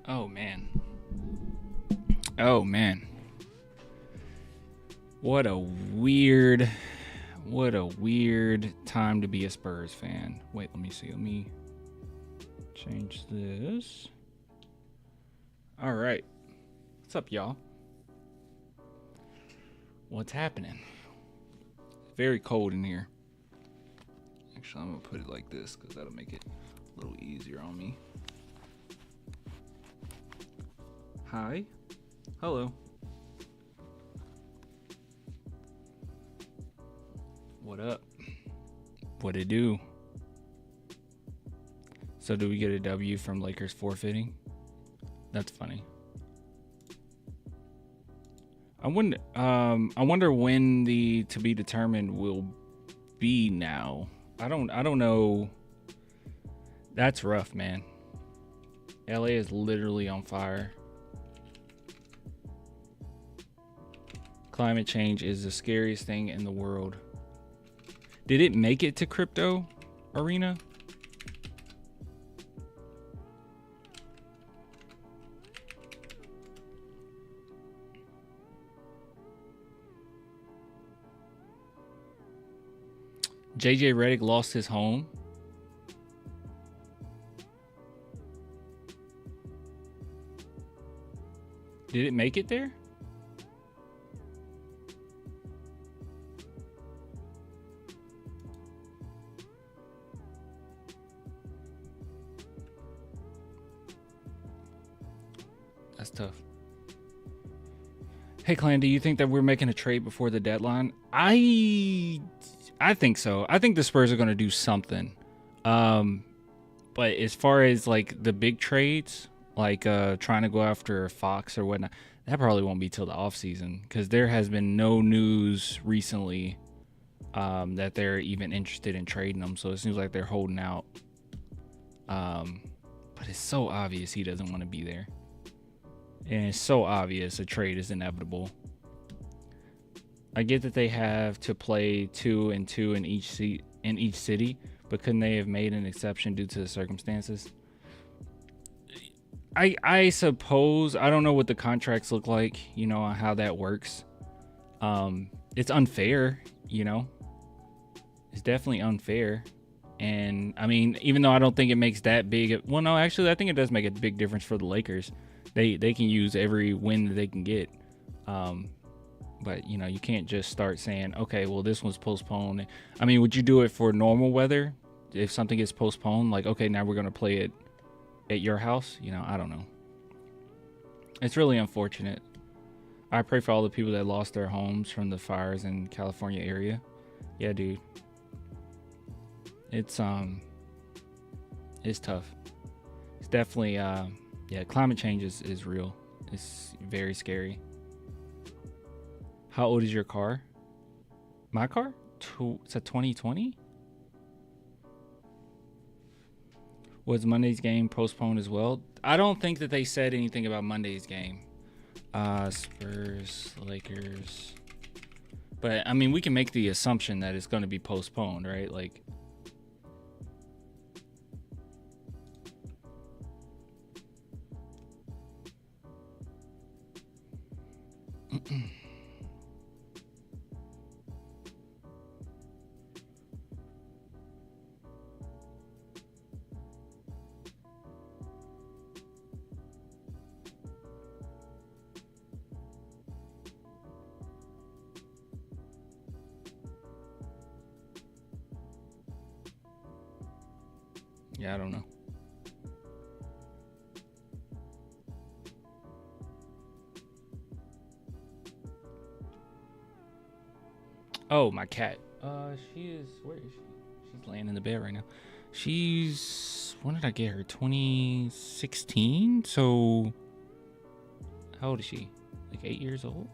Oh man. Oh man. What a weird time to be a Spurs fan. Wait, let me see. Let me change this. All right. What's up, y'all? What's happening? It's very cold in here. Actually, I'm going to put it like this because that'll make it a little easier on me. Hi. Hello. What up? What it do? So do we get a W from Lakers forfeiting? That's funny. I wonder when the to be determined will be now. I don't know. That's rough, man. LA is literally on fire. Climate change is the scariest thing in the world. Did it make it to crypto arena? JJ Redick lost his home. Did it make it there? That's tough. Hey, Clan, do you think that we're making a trade before the deadline? I think so. I think the Spurs are going to do something. But as far as like the big trades, like trying to go after Fox or whatnot, that probably won't be till the offseason because there has been no news recently that they're even interested in trading them. So it seems like they're holding out. But it's so obvious he doesn't want to be there. And it's so obvious a trade is inevitable. I get that they have to play 2 and 2 in each city, but couldn't they have made an exception due to the circumstances? I suppose. I don't know what the contracts look like, you know, how that works. It's unfair, you know. It's definitely unfair. And I mean, even though I don't think it makes that big, well, no, actually, I think it does make a big difference for the Lakers. They can use every win that they can get. But, you know, you can't just start saying, okay, well, this one's postponed. I mean, would you do it for normal weather? If something gets postponed, like, okay, now we're going to play it at your house? You know, I don't know. It's really unfortunate. I pray for all the people that lost their homes from the fires in California area. Yeah, dude. It's tough. It's definitely, yeah, climate change is real. It's very scary. How old is your car? My car? It's a 2020? Was Monday's game postponed as well? I don't think that they said anything about Monday's game. Spurs, Lakers. But, I mean, we can make the assumption that it's going to be postponed, right? Like, yeah, I don't know. Oh, my cat. She is, where is she? She's laying in the bed right now. She's, when did I get her? 2016? So, how old is she? Like 8 years old?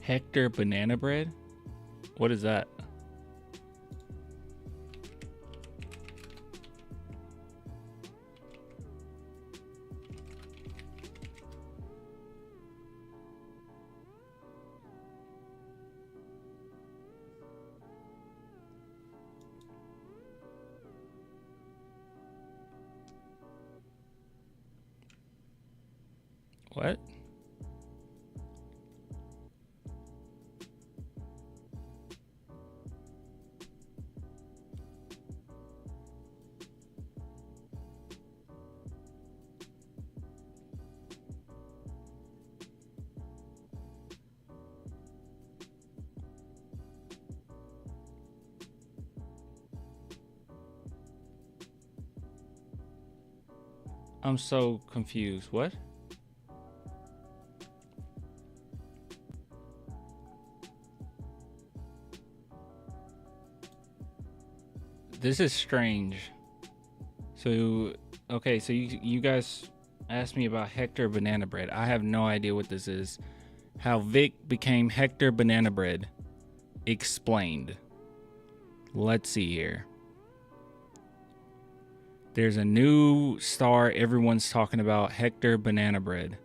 Hector Banana Bread? What is that? What? I'm so confused. What? This is strange. So, okay, so you guys asked me about Hector Banana Bread. I have no idea what this is. How Vic became Hector Banana Bread. Explained. Let's see here. There's a new star everyone's talking about, Hector Banana Bread.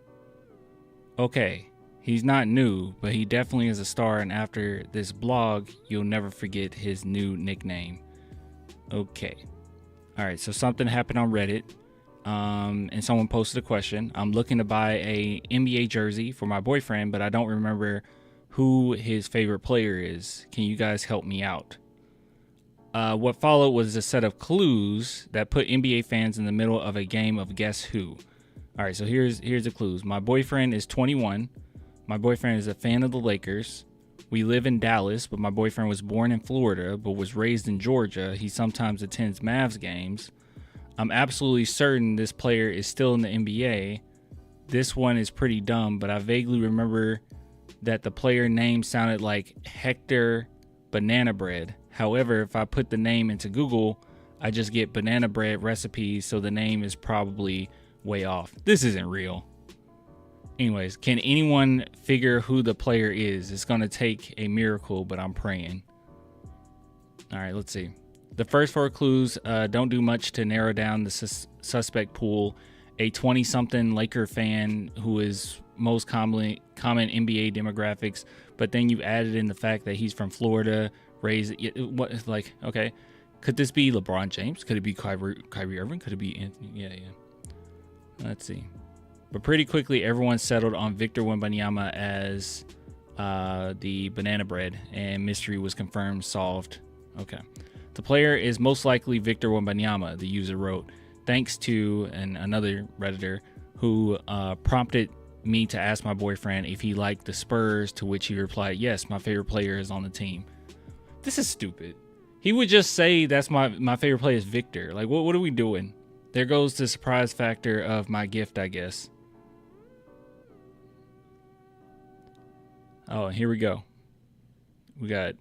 Okay, he's not new, but he definitely is a star, and after this blog, you'll never forget his new nickname. Okay. Alright, so something happened on Reddit, and someone posted a question. I'm looking to buy a NBA jersey for my boyfriend, but I don't remember who his favorite player is. Can you guys help me out? What followed was a set of clues that put NBA fans in the middle of a game of Guess Who. All right, so here's the clues. My boyfriend is 21. My boyfriend is a fan of the Lakers. We live in Dallas, but my boyfriend was born in Florida but was raised in Georgia. He sometimes attends Mavs games. I'm absolutely certain this player is still in the NBA. This one is pretty dumb, but I vaguely remember that the player name sounded like Hector Banana Bread. However, if I put the name into Google, I just get banana bread recipes, so the name is probably way off. This isn't real. Anyways, can anyone figure who the player is? It's going to take a miracle, but I'm praying. All right, let's see. The first 4 clues don't do much to narrow down the suspect pool. A 20-something Laker fan who is most common NBA demographics, but then you added in the fact that he's from Florida, raised what, like, okay, could this be LeBron James? Could it be Kyrie Irving? Could it be Anthony? Yeah. Let's see. But pretty quickly, everyone settled on Victor Wembanyama as the banana bread, and mystery was confirmed, solved. Okay. The player is most likely Victor Wembanyama, the user wrote, thanks to another Redditor who prompted me to ask my boyfriend if he liked the Spurs, to which he replied, yes, my favorite player is on the team. This is stupid. He would just say that's my favorite player is Victor. Like, what are we doing? There goes the surprise factor of my gift, I guess. Oh, here we go. We got...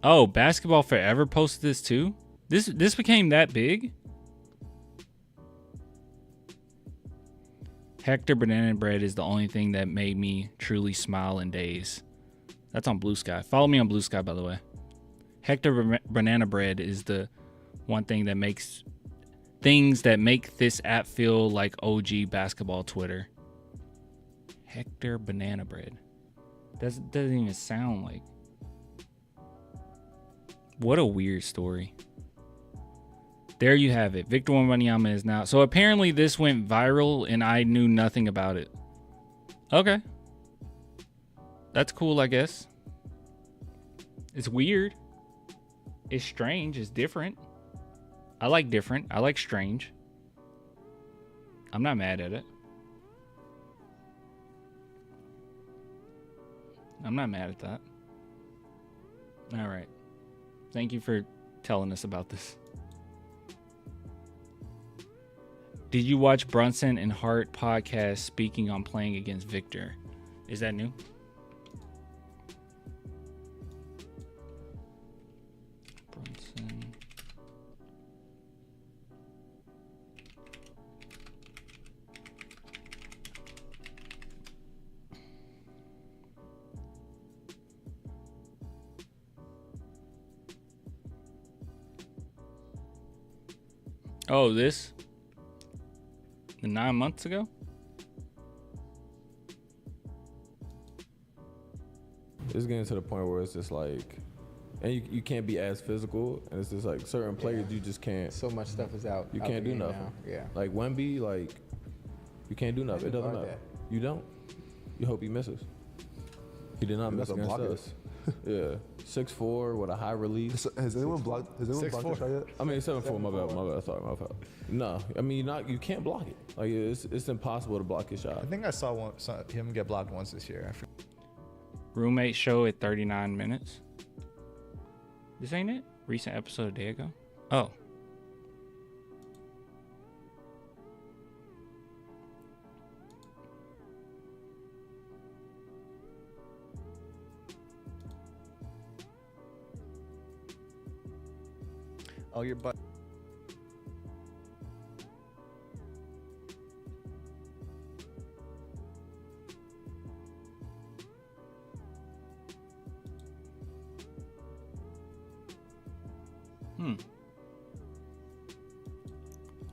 Oh, Basketball Forever posted this too? This became that big? Hector Banana Bread is the only thing that made me truly smile in days. That's on Blue Sky. Follow me on Blue Sky, by the way. Hector Banana Bread is the one thing that makes things that make this app feel like OG basketball Twitter. Hector Banana Bread. Doesn't even sound like. What a weird story. There you have it. Victor Wembanyama is now. So apparently this went viral and I knew nothing about it. Okay. That's cool, I guess. It's weird. It's strange. It's different. I like different. I like strange. I'm not mad at it. I'm not mad at that. All right. Thank you for telling us about this. Did you watch Brunson and Hart podcast speaking on playing against Victor? Is that new? Brunson. Oh, this? 9 months ago? It's getting to the point where it's just like, and you can't be as physical, and it's just like certain players you just can't. So much stuff is out. You out can't do the game nothing. now. Yeah. Like Wemby, like You can't do nothing. It doesn't matter. You don't. You hope he misses. He did not miss against us. Yeah, 6'4" with a high release. Has anyone blocked the shot yet? I mean 7'4". My bad. Sorry, my fault. No, I mean you can't block it. Like it's impossible to block his shot. I think I saw him get blocked once this year. Roommate show at 39 minutes. This ain't it? Recent episode a day ago. Oh. Oh, your butt.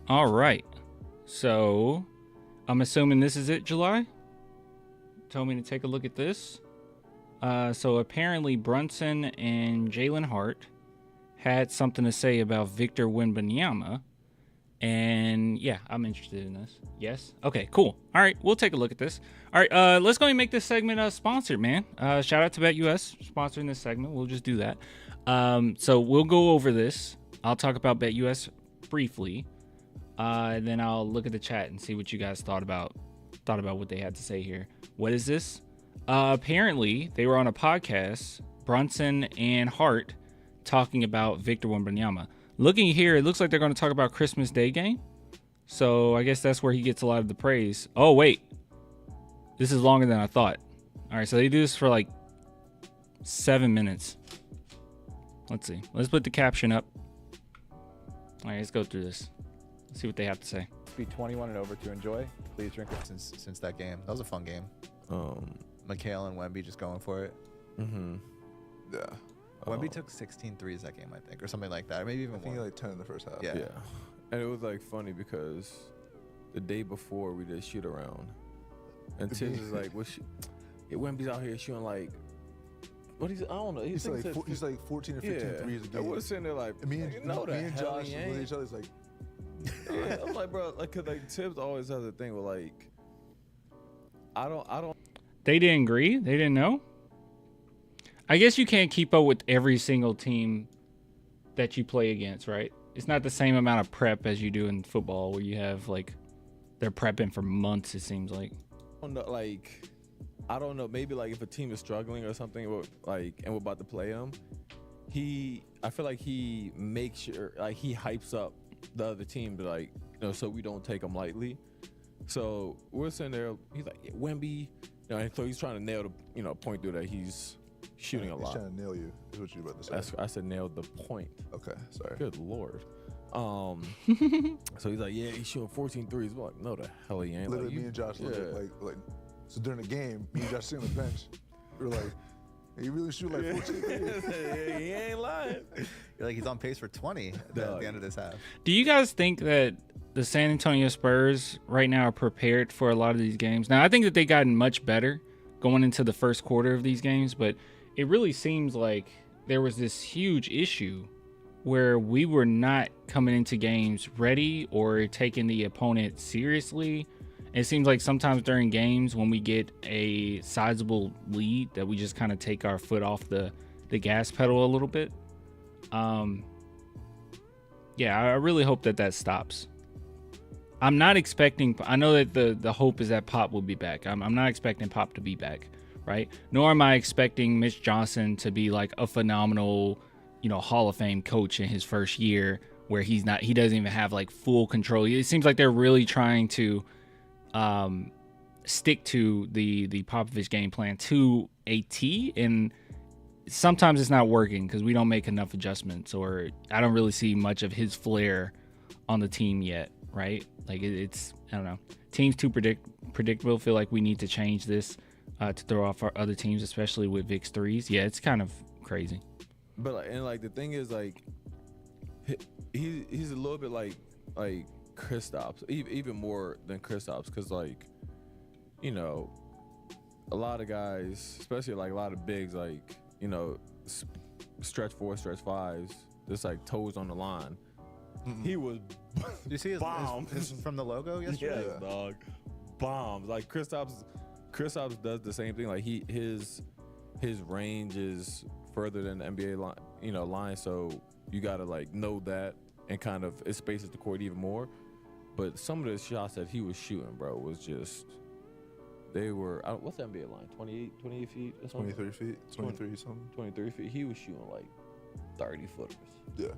All right. So, I'm assuming this is it, July? Told me to take a look at this. So apparently Brunson and Jalen Hart had something to say about Victor Wembanyama. And yeah, I'm interested in this. Yes? Okay, cool. All right, we'll take a look at this. All right, let's go and make this segment sponsored, man. Shout out to BetUS sponsoring this segment. We'll just do that. So we'll go over this. I'll talk about BetUS briefly. And then I'll look at the chat and see what you guys thought about what they had to say here. What is this? Apparently, they were on a podcast, Brunson and Hart, talking about Victor Wembanyama. Looking here, it looks like they're going to talk about Christmas Day game. So I guess that's where he gets a lot of the praise. Oh, wait. This is longer than I thought. All right, so they do this for like 7 minutes. Let's see. Let's put the caption up. All right, let's go through this. Let's see what they have to say. Be 21 and over to enjoy. Please drink it since that game. That was a fun game. Mikhail and Wemby just going for it. Mm-hmm. Yeah. Wemby took 16 threes that game, I think, or something like that. Or maybe even I think more. like 10 in the first half. Yeah. And it was like funny because the day before we did shoot around, and Tiz is like, Wemby's out here shooting like, what is I don't know. He's like 14 or 15 threes a game. And we're sitting there like, me and Josh look at each other. It's like, yeah. I'm like, bro, like, cause like Tibbs always has a thing with like, I don't. They didn't agree. They didn't know. I guess you can't keep up with every single team that you play against, right? It's not the same amount of prep as you do in football, where you have like they're prepping for months. It seems like. I don't know. Maybe like if a team is struggling or something, and we're about to play them, I feel like he makes sure, like he hypes up the other team to like, so we don't take them lightly. So we're sitting there. He's like, Wemby, and so he's trying to nail the, point through that he's shooting a lot. He's trying to nail you. Is what you were about to say. I said nailed the point. Okay, sorry. Good Lord. So he's like, yeah, he's shooting 14 threes. We're like, no, the hell he ain't. Literally, me and Josh looked at like. So during the game, me and Josh sitting on the bench, we were like, hey, you really shoot like 14 threes? Yeah, he ain't lying. You're like, he's on pace for 20 at the end of this half. Do you guys think that the San Antonio Spurs right now are prepared for a lot of these games? Now, I think that they gotten much better going into the first quarter of these games, but it really seems like there was this huge issue where we were not coming into games ready or taking the opponent seriously. It seems like sometimes during games when we get a sizable lead that we just kind of take our foot off the gas pedal a little bit. Yeah, I really hope that stops. I'm not expecting, I know that the hope is that Pop will be back. I'm not expecting Pop to be back, right? Nor am I expecting Mitch Johnson to be like a phenomenal, Hall of Fame coach in his first year where he doesn't even have like full control. It seems like they're really trying to stick to the Popovich game plan to a T, and sometimes it's not working because we don't make enough adjustments, or I don't really see much of his flair on the team yet, right? Like it's I don't know, teams too predictable. Feel like we need to change this to throw off our other teams, especially with Vic's threes. Yeah, it's kind of crazy. But the thing is, like, he's a little bit like Kristaps, even more than Kristaps, because like, a lot of guys, especially like a lot of bigs, like, stretch 4, stretch 5s, just like toes on the line. Mm-hmm. He was. Did you see his from the logo yesterday? Yeah, dog. bombs. Like Kristaps does the same thing. Like his range is further than the NBA line, so you gotta like know that and kind of it spaces the court even more. But some of the shots that he was shooting, bro, was just they were what's the NBA line? 28 feet or something? 23 feet, 23 something. 23 feet. He was shooting like 30 footers. Yeah.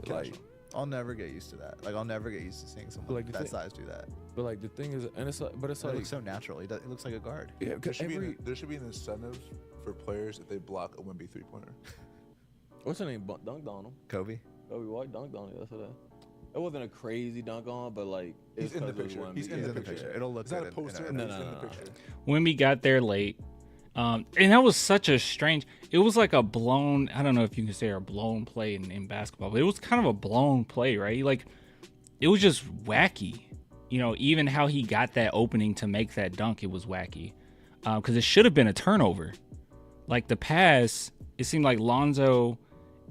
Like I'll never get used to that. Like I'll never get used to seeing someone like that size do that. But like the thing is, and it's like, but it's It like looks so natural. It looks like a guard. yeah, There should, every, there should be an incentive for players if they block a Wemby 3-pointer. what's her name? Dunked on him. Kobe. Kobe White dunked on him yesterday. It wasn't a crazy dunk on, but like He's in the 'cause it was picture. Wemby. He's in the picture. It'll look It's not good a poster. in No, He's no, in no, the no. picture. Wemby got there late. And that was such a strange, it was like a blown, I don't know if you can say a blown play in basketball, but it was kind of a blown play, right? Like, it was just wacky. You know, even how he got that opening to make that dunk, it was wacky. Because it should have been a turnover. Like, the pass, it seemed like Lonzo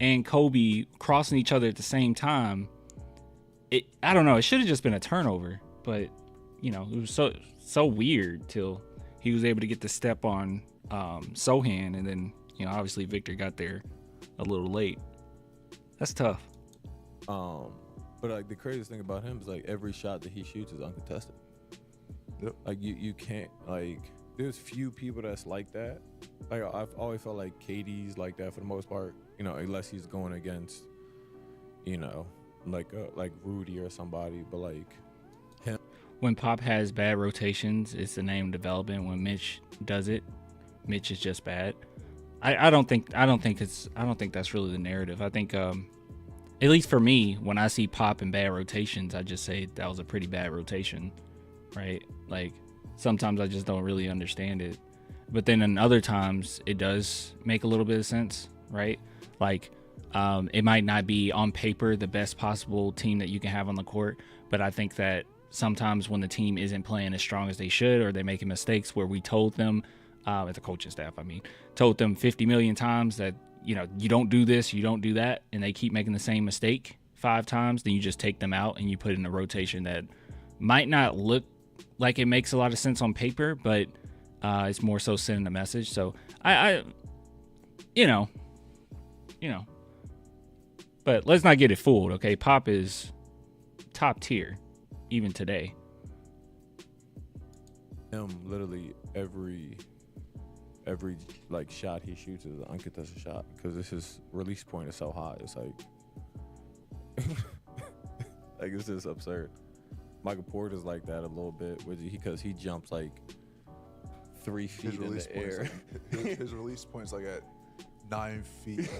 and Kobe crossing each other at the same time. I don't know, it should have just been a turnover. But, you know, it was so weird till he was able to get the step on Sochan, and then, you know, obviously Victor got there a little late. That's tough. But like the craziest thing about him is like every shot that he shoots is uncontested. Yep. Like you can't like. There's few people that's like that. Like I've always felt like KD's like that for the most part. You know, unless he's going against, you know, like Rudy or somebody. But like him. When Pop has bad rotations, it's the name development. When Mitch does it, Mitch is just bad. I don't think that's really the narrative. I think at least for me, when I see Pop in bad rotations, I just say that was a pretty bad rotation, right? Like sometimes I just don't really understand it, but then in other times it does make a little bit of sense, right? Like it might not be on paper the best possible team that you can have on the court, but I think that sometimes when the team isn't playing as strong as they should, or they're making mistakes where we told them, at the coaching staff, told them 50 million times that, you know, you don't do this, you don't do that, and they keep making the same mistake 5 times, then you just take them out and you put in a rotation that might not look like it makes a lot of sense on paper, but it's more so sending a message. So I you know, but let's not get it fooled, okay? Pop is top tier, even today. Him literally every like shot he shoots is an uncontested shot because his release point is so high. It's like like it's just absurd. Michael Porter's like that a little bit because he jumps like 3 feet in the air. His release point's like at 9 feet.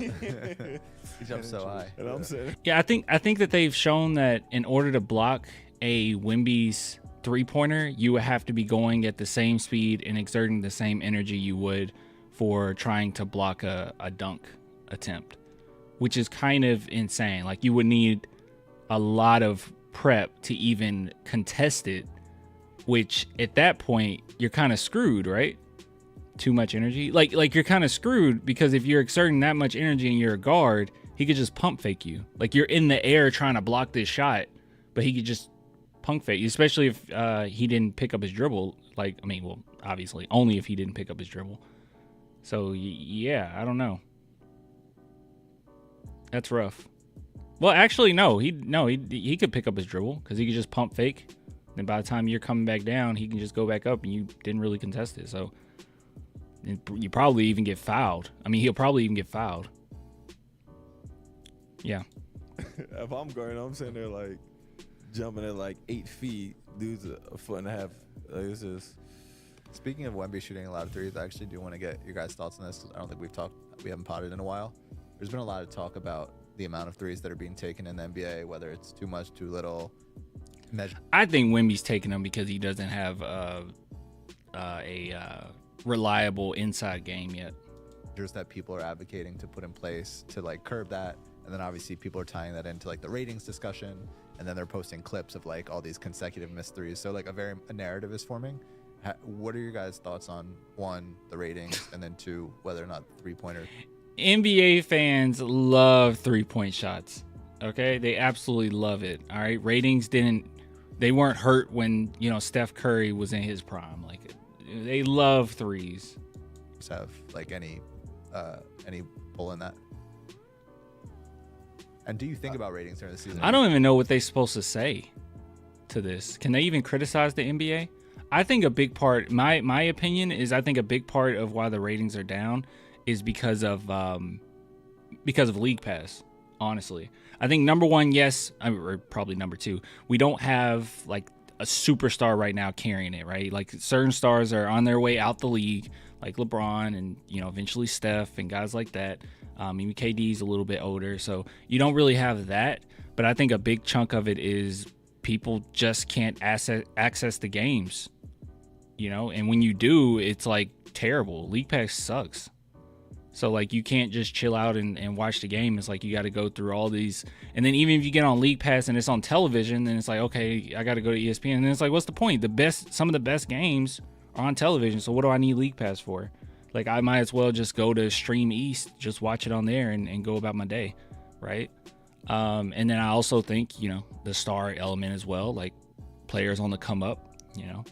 He jumps so high. And I'm saying, Yeah, I think that they've shown that in order to block a Wemby's 3-pointer, you would have to be going at the same speed and exerting the same energy you would for trying to block a dunk attempt, which is kind of insane. Like you would need a lot of prep to even contest it, which at that point you're kind of screwed, right? Too much energy. Like you're kind of screwed because if you're exerting that much energy and you're a guard, he could just pump fake you. Like you're in the air trying to block this shot, but he could just punk fake you, especially if he didn't pick up his dribble. Like, I mean, well, obviously only if he didn't pick up his dribble. So yeah, I don't know. That's rough. Well, actually, no, he could pick up his dribble because he could just pump fake. Then by the time you're coming back down, he can just go back up and you didn't really contest it. So you probably even get fouled. I mean, he'll probably even get fouled. Yeah. if I'm guarding, I'm sitting there like jumping at like 8 feet. Dude's a foot and a half. Like, it's just. Speaking of Wemby shooting a lot of threes, I actually do want to get your guys' thoughts on this. I don't think we haven't potted in a while. There's been a lot of talk about the amount of threes that are being taken in the NBA, whether it's too much, too little. I think Wemby's taking them because he doesn't have a reliable inside game yet. That people are advocating to put in place to like curb that, and then obviously people are tying that into like the ratings discussion, and then they're posting clips of like all these consecutive missed threes. So like a narrative is forming. What are your guys' thoughts on 1, the ratings, and then 2, whether or not 3-pointer? NBA fans love 3-point shots. Okay, they absolutely love it. All right, ratings didn't they weren't hurt when, you know, Steph Curry was in his prime. Like, they love threes. Have like any pull in that? And do you think about ratings during the season? I don't even know what they're supposed to say to this. Can they even criticize the NBA? I think a big part, my opinion is, I think a big part of why the ratings are down is because of League Pass. Honestly, I think number one, yes, or probably number two, we don't have like a superstar right now carrying it, right? Like certain stars are on their way out the league, like LeBron and, you know, eventually Steph and guys like that. Even KD's a little bit older, so you don't really have that. But I think a big chunk of it is people just can't access the games, you know? And when you do, it's like terrible. League Pass sucks. So like you can't just chill out and watch the game. It's like you got to go through all these. And then even if you get on League Pass and it's on television, then it's like, okay, I got to go to ESPN. And then it's like, what's the point? Some of the best games are on television. So what do I need League Pass for? Like, I might as well just go to Stream East, just watch it on there and go about my day, right? And then I also think, you know, the star element as well, like players on the come up, you know.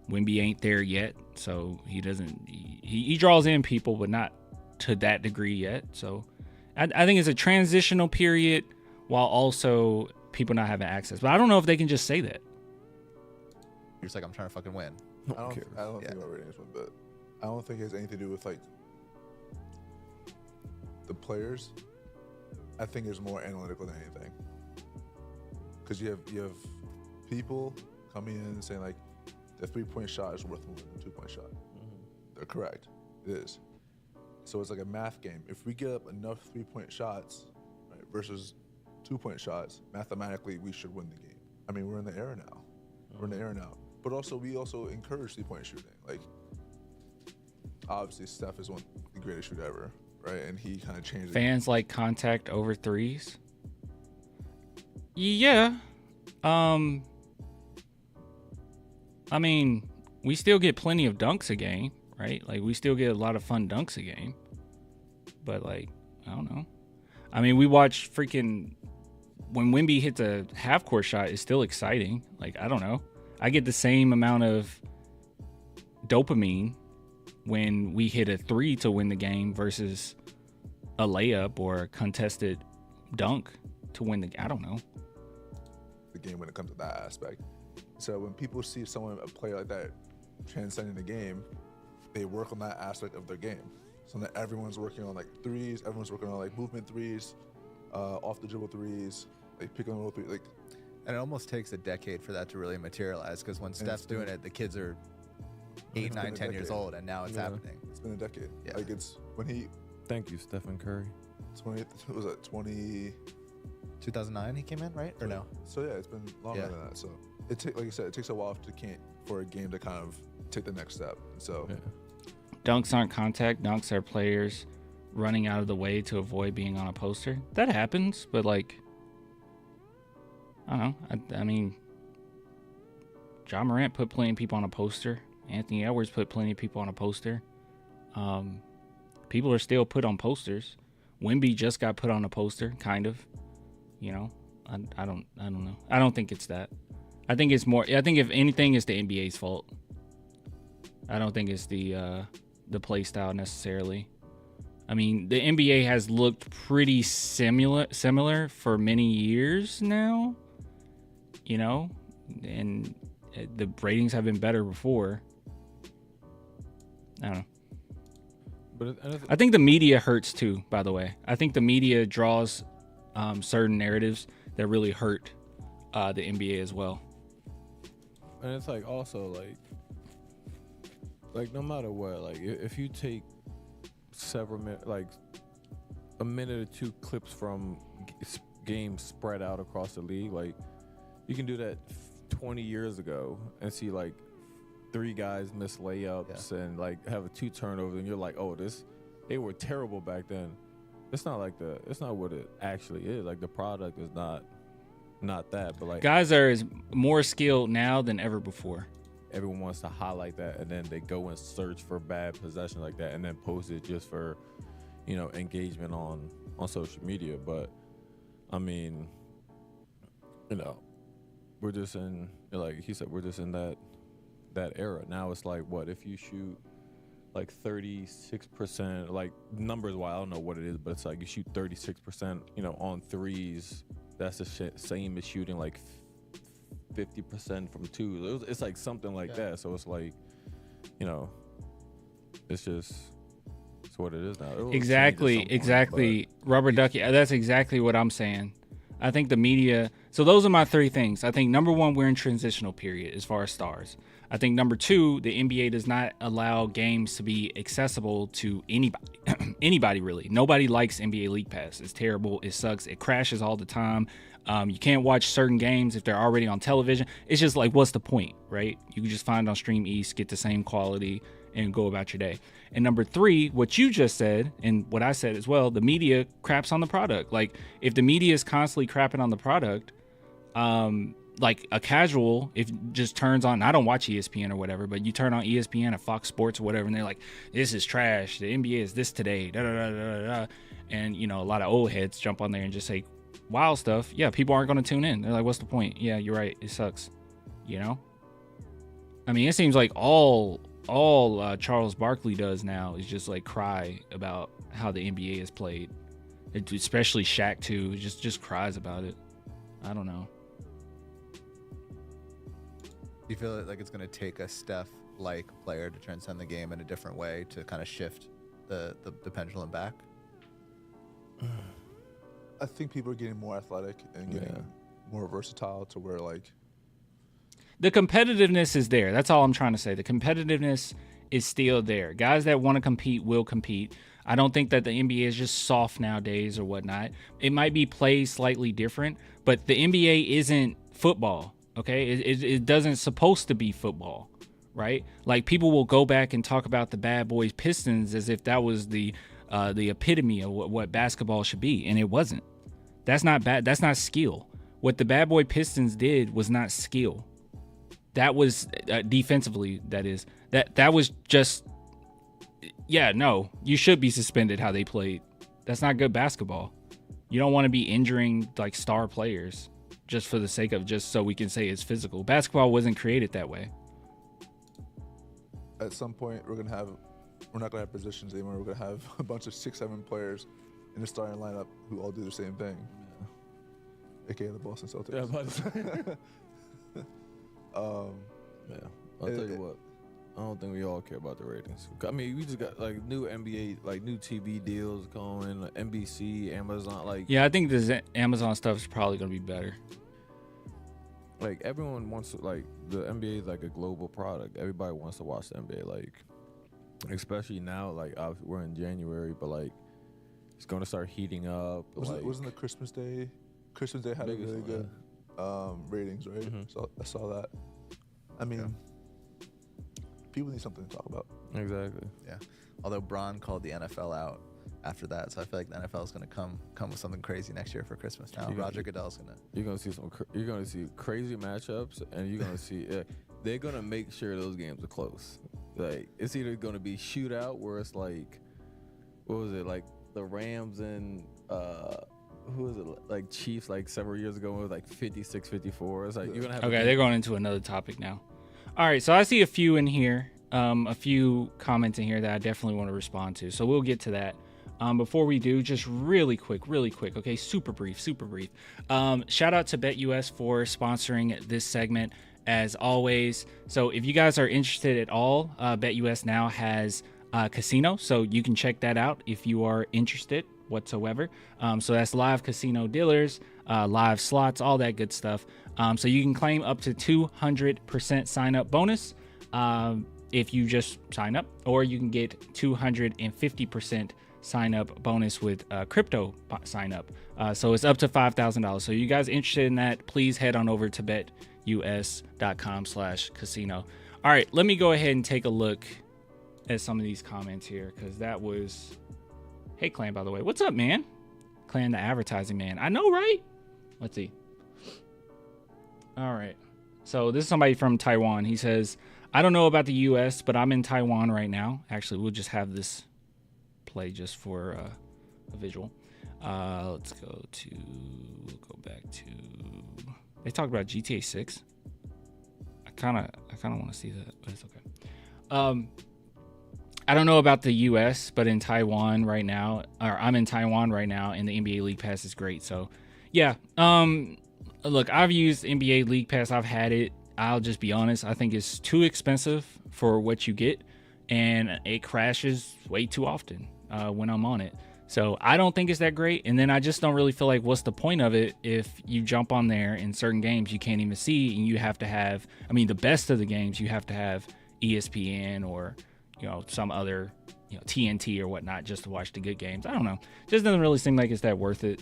Wemby ain't there yet, so he draws in people, but not to that degree yet. So I think it's a transitional period while also people not having access. But I don't know if they can just say that. You're just like, I'm trying to fucking win. I don't think about ratings, but I don't think it has anything to do with like the players. I think it's more analytical than anything, because you have people coming in and saying like the 3-point shot is worth more than the 2-point shot. They're correct. It is. So it's like a math game. If we get up enough 3-point shots, right, versus 2-point shots, mathematically we should win the game. I mean, we're in the era now. We're in the era now. But also, we also encourage 3-point shooting. Like, obviously, Steph is the greatest shooter ever, right? And he kind of changed. Fans like contact over threes. Yeah. I mean, we still get plenty of dunks a game, right? Like, we still get a lot of fun dunks a game. But, like, I don't know. I mean, we watch when Wemby hits a half-court shot, it's still exciting. Like, I don't know. I get the same amount of dopamine when we hit a 3 to win the game versus a layup or a contested dunk to win I don't know. The game when it comes to that aspect. So when people see a player like that transcending the game, they work on that aspect of their game. So that everyone's working on like threes, everyone's working on like movement threes, off the dribble threes, like pick and roll threes, like. And it almost takes a decade for that to really materialize, because when Steph's doing it, the kids are 8, 9, 10 years old, and now it's happening. It's been a decade. Yeah. Like, it's when he. Thank you, Stephen Curry. 2009 he came in, right? Or no? So yeah, it's been longer than that. So like you said, it takes a while for a game to kind of take the next step. So Dunks aren't contact. Dunks are players running out of the way to avoid being on a poster. That happens, but like, I don't know. I mean, Ja Morant put plenty of people on a poster. Anthony Edwards put plenty of people on a poster. People are still put on posters. Wemby just got put on a poster, kind of. You know, I don't know. I don't think it's that. I think it's more. I think if anything, it's the NBA's fault. I don't think it's the play style necessarily. I mean, the NBA has looked pretty similar for many years now. You know, and the ratings have been better before. I don't know. But I think the media hurts too, by the way. I think the media draws certain narratives that really hurt the NBA as well. And it's like also like no matter what, like if you take several minutes, like a minute or two clips from games spread out across the league, like you can do that 20 years ago and see like 3 guys miss layups and like have a 2 turnovers, and you're like, oh, they were terrible back then. It's not what it actually is. Like the product is not that, but like guys are more skilled now than ever before. Everyone wants to highlight that, and then they go and search for bad possession like that and then post it just for, you know, engagement on social media. But I mean, you know, we're just in, like he said, we're just in that era. Now it's like, what if you shoot like 36%, like numbers wise, I don't know what it is, but it's like you shoot 36%, on threes. That's the same as shooting like 50% from two. It's like something like that. So it's like, it's just it's what it is now. Exactly. Rubber ducky. That's exactly what I'm saying. I think the media. So those are my three things. I think number one, we're in transitional period as far as stars. I think number two, the NBA does not allow games to be accessible to anybody. Anybody really. Nobody likes NBA League Pass. It's terrible. It sucks. It crashes all the time. You can't watch certain games if they're already on television. It's just like, what's the point, right? You can just find it on Stream East, get the same quality, and go about your day. And number three, what you just said, and what I said as well, the media craps on the product. Like, if the media is constantly crapping on the product, like a casual, if just turns on, I don't watch ESPN or whatever, but you turn on ESPN or Fox Sports or whatever, and they're like, this is trash. The NBA is this today. Da, da, da, da, da. And, a lot of old heads jump on there and just say wild stuff. Yeah, people aren't going to tune in. They're like, what's the point? Yeah, you're right. It sucks. I mean, it seems like all Charles Barkley does now is just like cry about how the NBA is played. Especially Shaq too. Just cries about it. I don't know. Do you feel like it's going to take a Steph-like player to transcend the game in a different way to kind of shift the pendulum back? I think people are getting more athletic and getting more versatile to where, like... The competitiveness is there. That's all I'm trying to say. The competitiveness is still there. Guys that want to compete will compete. I don't think that the NBA is just soft nowadays or whatnot. It might be played slightly different, but the NBA isn't football, okay? It doesn't supposed to be football, right? Like, people will go back and talk about the Bad Boys Pistons as if that was the epitome of what basketball should be, and it wasn't. That's not bad. That's not skill. What the Bad Boy Pistons did was not skill. That was defensively. That is that was just. Yeah, no, you should be suspended how they played. That's not good basketball. You don't want to be injuring like star players just for the sake of just so we can say it's physical. Basketball wasn't created that way. At some point, we're not gonna have positions anymore. We're gonna have a bunch of 6-7 players in the starting lineup who all do the same thing. Yeah. AKA the Boston Celtics. Yeah, but I'll tell you what. I don't think we all care about the ratings. I mean, we just got like new NBA, like new TV deals going, like NBC, Amazon, like. Yeah, I think this Amazon stuff is probably gonna be better. Like, everyone wants to, like, the NBA is like a global product. Everybody wants to watch the NBA, like, especially now. Like, obviously we're in January, but like, it's gonna start heating up. Wasn't the Christmas Day? Christmas Day had a really good ratings, right? Mm-hmm. So I saw that. I mean. People need something to talk about. Exactly. Yeah. Although Bron called the NFL out after that, so I feel like the NFL is going to come with something crazy next year for Christmas. Now Roger Goodell's going to. You're going to see you're going to see crazy matchups, and you're going to see they're going to make sure those games are close. Like, it's either going to be shootout where it's like, what was it, like the Rams and who was it, like Chiefs, like several years ago, it was like 56-54. It's like you're going to have. Okay, they're going into another topic now. All right, so I see a few in here, a few comments in here that I definitely want to respond to. So we'll get to that. Before we do, just really quick, okay, super brief. Shout out to BetUS for sponsoring this segment, as always. So if you guys are interested at all, BetUS now has a casino, so you can check that out if you are interested whatsoever. So that's live casino dealers, live slots, all that good stuff. So you can claim up to 200% sign up bonus if you just sign up, or you can get 250% sign up bonus with crypto sign up. So it's up to $5,000. So you guys interested in that, please head on over to betus.com/casino. All right, let me go ahead and take a look at some of these comments here, because that was, hey Clan, by the way, what's up, man? Clan the advertising man, I know, right? Let's see. All right, so this is somebody from Taiwan. He says, I don't know about the US, but I'm in Taiwan right now. Actually, we'll just have this play just for a visual. Let's go back to. They talked about GTA 6. I kind of want to see that, but it's okay. I don't know about the U.S., but in Taiwan right now, or I'm in Taiwan right now, and the NBA League Pass is great. So, yeah. Look, I've used NBA League Pass. I've had it. I'll just be honest. I think it's too expensive for what you get, and it crashes way too often when I'm on it. So I don't think it's that great. And then I just don't really feel like what's the point of it if you jump on there in certain games you can't even see, and you have to have, I mean, the best of the games you have to have ESPN or, some other, TNT or whatnot just to watch the good games. I don't know. Just doesn't really seem like it's that worth it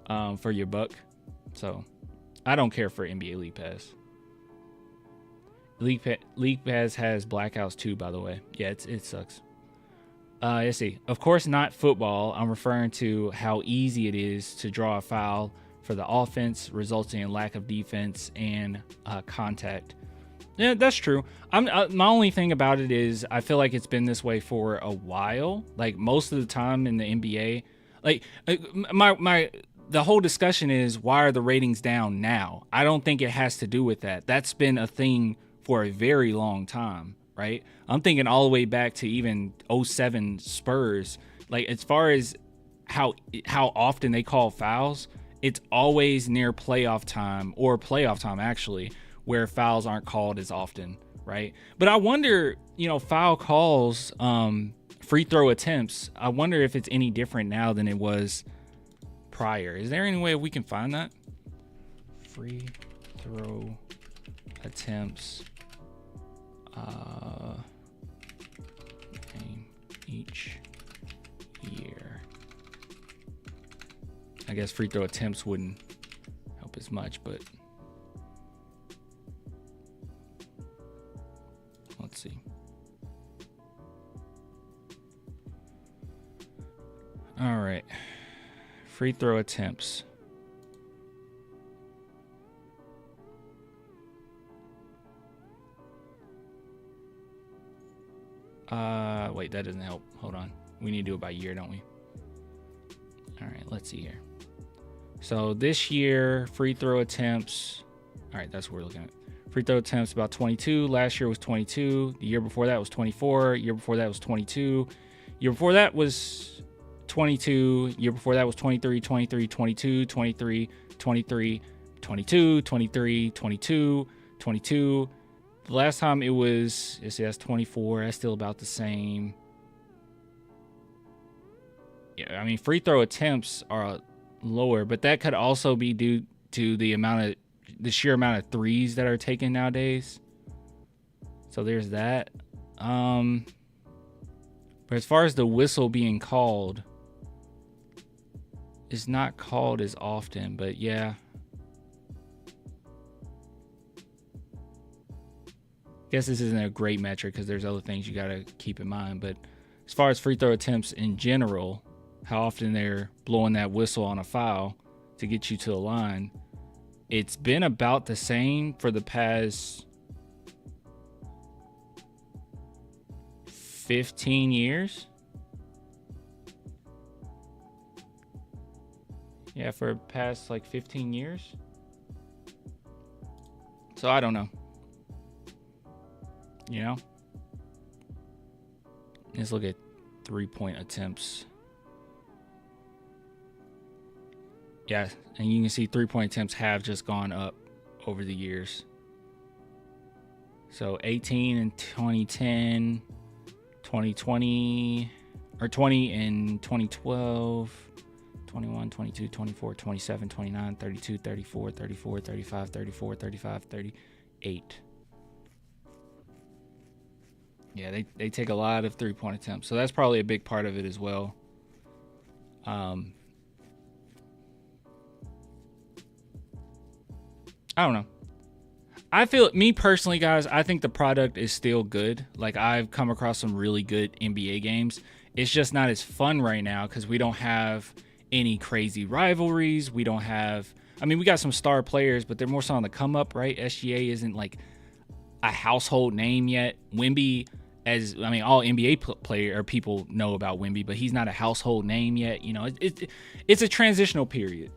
for your buck. So I don't care for NBA League Pass. League Pass has blackouts too, by the way. Yeah, it sucks. Let's see. Of course, not football. I'm referring to how easy it is to draw a foul for the offense, resulting in lack of defense and contact. Yeah, that's true. My only thing about it is I feel like it's been this way for a while. Like most of the time in the NBA, like the whole discussion is why are the ratings down now? I don't think it has to do with that. That's been a thing for a very long time. Right? I'm thinking all the way back to even 07 Spurs. Like as far as how often they call fouls, it's always near playoff time actually, where fouls aren't called as often, right? But I wonder, foul calls, free throw attempts, I wonder if it's any different now than it was prior. Is there any way we can find that? Free throw attempts. Each year. I guess free throw attempts wouldn't help as much, but let's see. All right. Free throw attempts. Wait, that doesn't help. Hold on. We need to do it by year, don't we? All right, let's see here. So this year, free throw attempts. All right, that's what we're looking at. Free throw attempts about 22. Last year was 22. The year before that was 24. Year before that was 22. Year before that was 22. Year before that was 23, 23, 22, 23, 23, 22, 23, 22, 22. The last time it was, that's 24. That's still about the same. Yeah, I mean, free throw attempts are lower, but that could also be due to the sheer amount of threes that are taken nowadays. So there's that. But as far as the whistle being called, it's not called as often, but yeah. Guess this isn't a great metric because there's other things you got to keep in mind. But as far as free throw attempts in general, how often they're blowing that whistle on a foul to get you to the line, it's been about the same for the past 15 years. Yeah, for past like 15 years. So I don't know. Let's look at 3-point attempts. Yeah, and you can see 3-point attempts have just gone up over the years. So 18 in 2010, 2020, or 20 in 2012, 21, 22, 24, 27, 29, 32, 34, 34, 35, 34, 35, 38. Yeah, they take a lot of 3-point attempts. So that's probably a big part of it as well. I don't know. I feel, me personally, guys, I think the product is still good. Like, I've come across some really good NBA games. It's just not as fun right now because we don't have any crazy rivalries. We don't have, I mean, we got some star players, but they're more so on the come up, right? SGA isn't like a household name yet. Wemby as I mean, all NBA player or people know about Wemby, but he's not a household name yet. You know, it's a transitional period.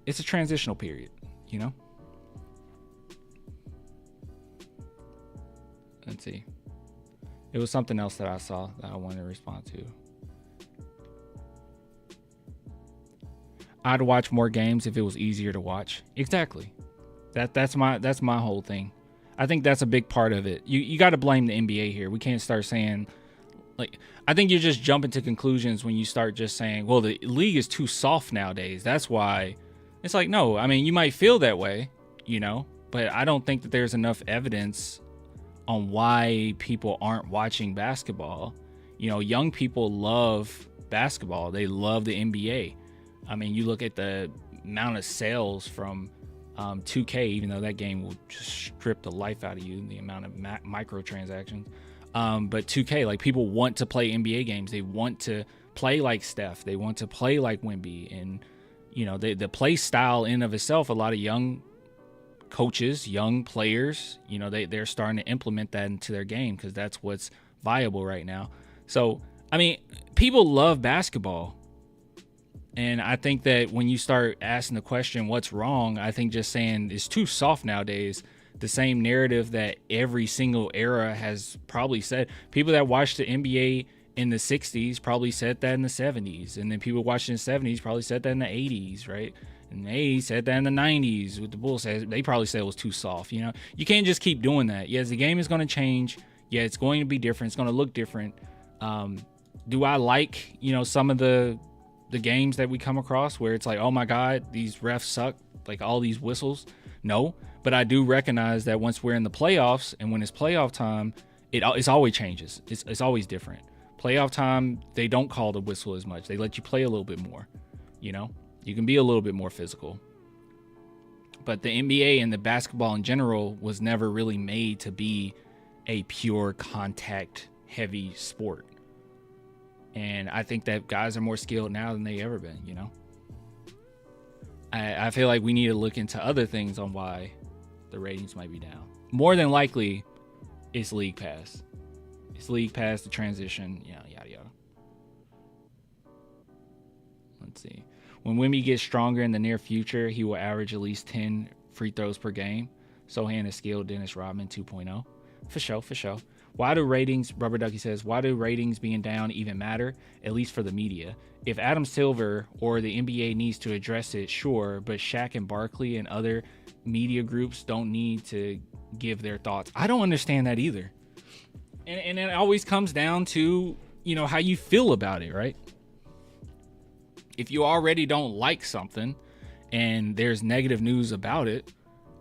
It's a transitional period. You know. Let's see. It was something else that I saw that I wanted to respond to. I'd watch more games if it was easier to watch. Exactly. That's my whole thing. I think that's a big part of it. You got to blame the NBA here. We can't start saying, like, I think you're just jumping to conclusions when you start just saying, well, the league is too soft nowadays. That's why. It's like, no, I mean, you might feel that way, you know, but I don't think that there's enough evidence on why people aren't watching basketball. You know, young people love basketball. They love the NBA. I mean, you look at the amount of sales from 2K, even though that game will just strip the life out of you, the amount of microtransactions. But 2K, like, people want to play NBA games. They want to play like Steph. They want to play like Wemby. And, you know, the play style in of itself, a lot of young coaches, young players, you know, they're starting to implement that into their game because that's what's viable right now. So, I mean, people love basketball. And I think that when you start asking the question, what's wrong? I think just saying it's too soft nowadays, the same narrative that every single era has probably said. People that watched the NBA in the 60s probably said that in the 70s. And then people watching the 70s probably said that in the 80s, right? And they said that in the 90s with the Bulls. They probably said it was too soft. You know, you can't just keep doing that. Yes, the game is going to change. Yeah, it's going to be different. It's going to look different. Do I like, you know, some of the games that we come across where it's like, oh my God, these refs suck, like all these whistles? No, but I do recognize that once we're in the playoffs and when it's playoff time, it's always changes. It's always different. Playoff time, they don't call the whistle as much. They let you play a little bit more, you know? You can be a little bit more physical. But the NBA and the basketball in general was never really made to be a pure contact heavy sport. And I think that guys are more skilled now than they ever been, you know? I feel like we need to look into other things on why the ratings might be down. More than likely, it's League Pass. It's League Pass, the transition, yada, yada. Let's see. When Wemby gets stronger in the near future, he will average at least 10 free throws per game. Sochan is skilled Dennis Rodman 2.0. For sure. Why do ratings, Rubber Ducky says, why do ratings being down even matter, at least for the media? If Adam Silver or the NBA needs to address it, sure, but Shaq and Barkley and other media groups don't need to give their thoughts. I don't understand that either. And it always comes down to, you know, how you feel about it, right? If you already don't like something and there's negative news about it,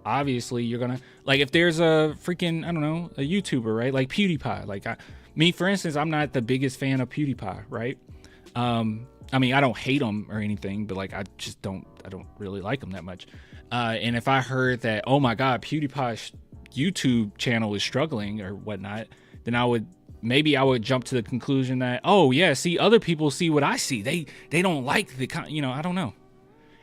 obviously you're gonna, like, if there's a freaking, I don't know, a YouTuber, right, like PewDiePie, like me for instance, I'm not the biggest fan of PewDiePie, right? I mean, I don't hate him or anything, but like I don't really like him that much. And if I heard that, oh my God, PewDiePie's YouTube channel is struggling or whatnot, then I would jump to the conclusion that, oh yeah, see, other people see what I see. They don't like the, you know, I don't know.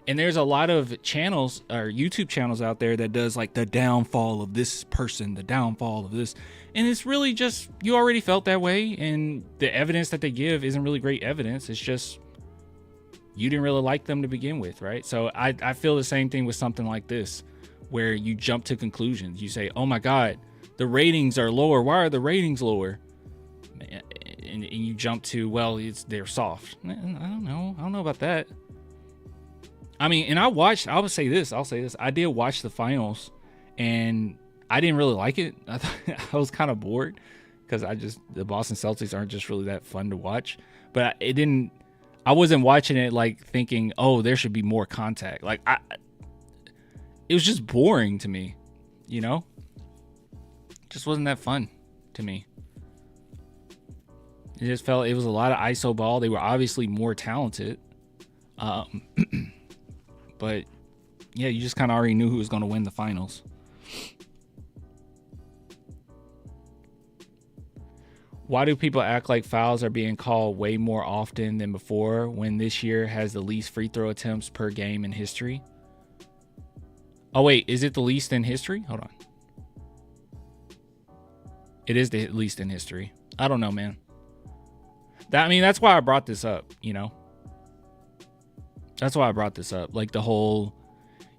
And there's a lot of channels or YouTube channels out there that does like the downfall of this person, the downfall of this. And it's really just, you already felt that way. And the evidence that they give isn't really great evidence. It's just, you didn't really like them to begin with, right? So I feel the same thing with something like this, where you jump to conclusions. You say, oh my God, the ratings are lower. Why are the ratings lower? And you jump to, well, they're soft. I don't know about that. I mean, and I'll say this. I did watch the finals and I didn't really like it. I was kind of bored because the Boston Celtics aren't just really that fun to watch, but I wasn't watching it like thinking, oh, there should be more contact. Like it was just boring to me, you know? Just wasn't that fun to me. It just felt it was a lot of ISO ball. They were obviously more talented. But yeah, you just kind of already knew who was going to win the finals. Why do people act like fouls are being called way more often than before when this year has the least free throw attempts per game in history? Oh, wait, is it the least in history? Hold on. It is the least in history. I don't know, man. That's why I brought this up, you know? That's why I brought this up. Like the whole,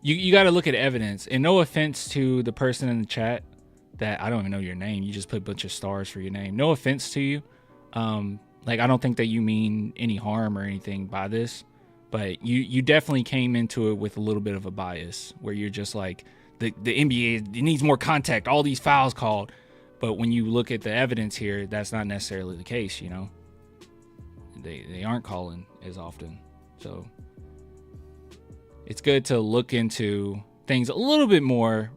you got to look at evidence. And no offense to the person in the chat that I don't even know your name. You just put a bunch of stars for your name. No offense to you. Like, I don't think that you mean any harm or anything by this, but you definitely came into it with a little bit of a bias where you're just like, the NBA, it needs more contact, all these fouls called. But when you look at the evidence here, that's not necessarily the case, you know? They aren't calling as often. So it's good to look into things a little bit more,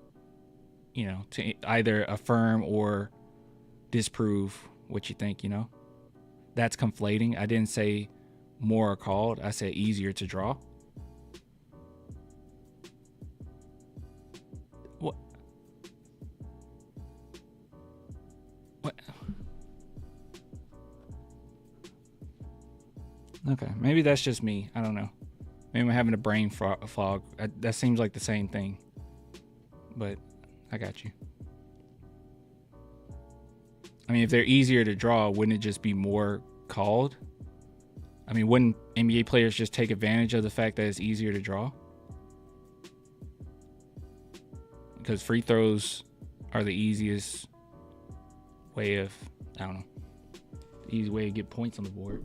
you know, to either affirm or disprove what you think, you know? That's conflating. I didn't say more are called. I said easier to draw. What? Okay, maybe that's just me. I don't know. Maybe I'm having a brain fog. That seems like the same thing. But I got you. I mean, if they're easier to draw, wouldn't it just be more called? I mean, wouldn't NBA players just take advantage of the fact that it's easier to draw? Because free throws are the easiest way of, I don't know, the easy way to get points on the board.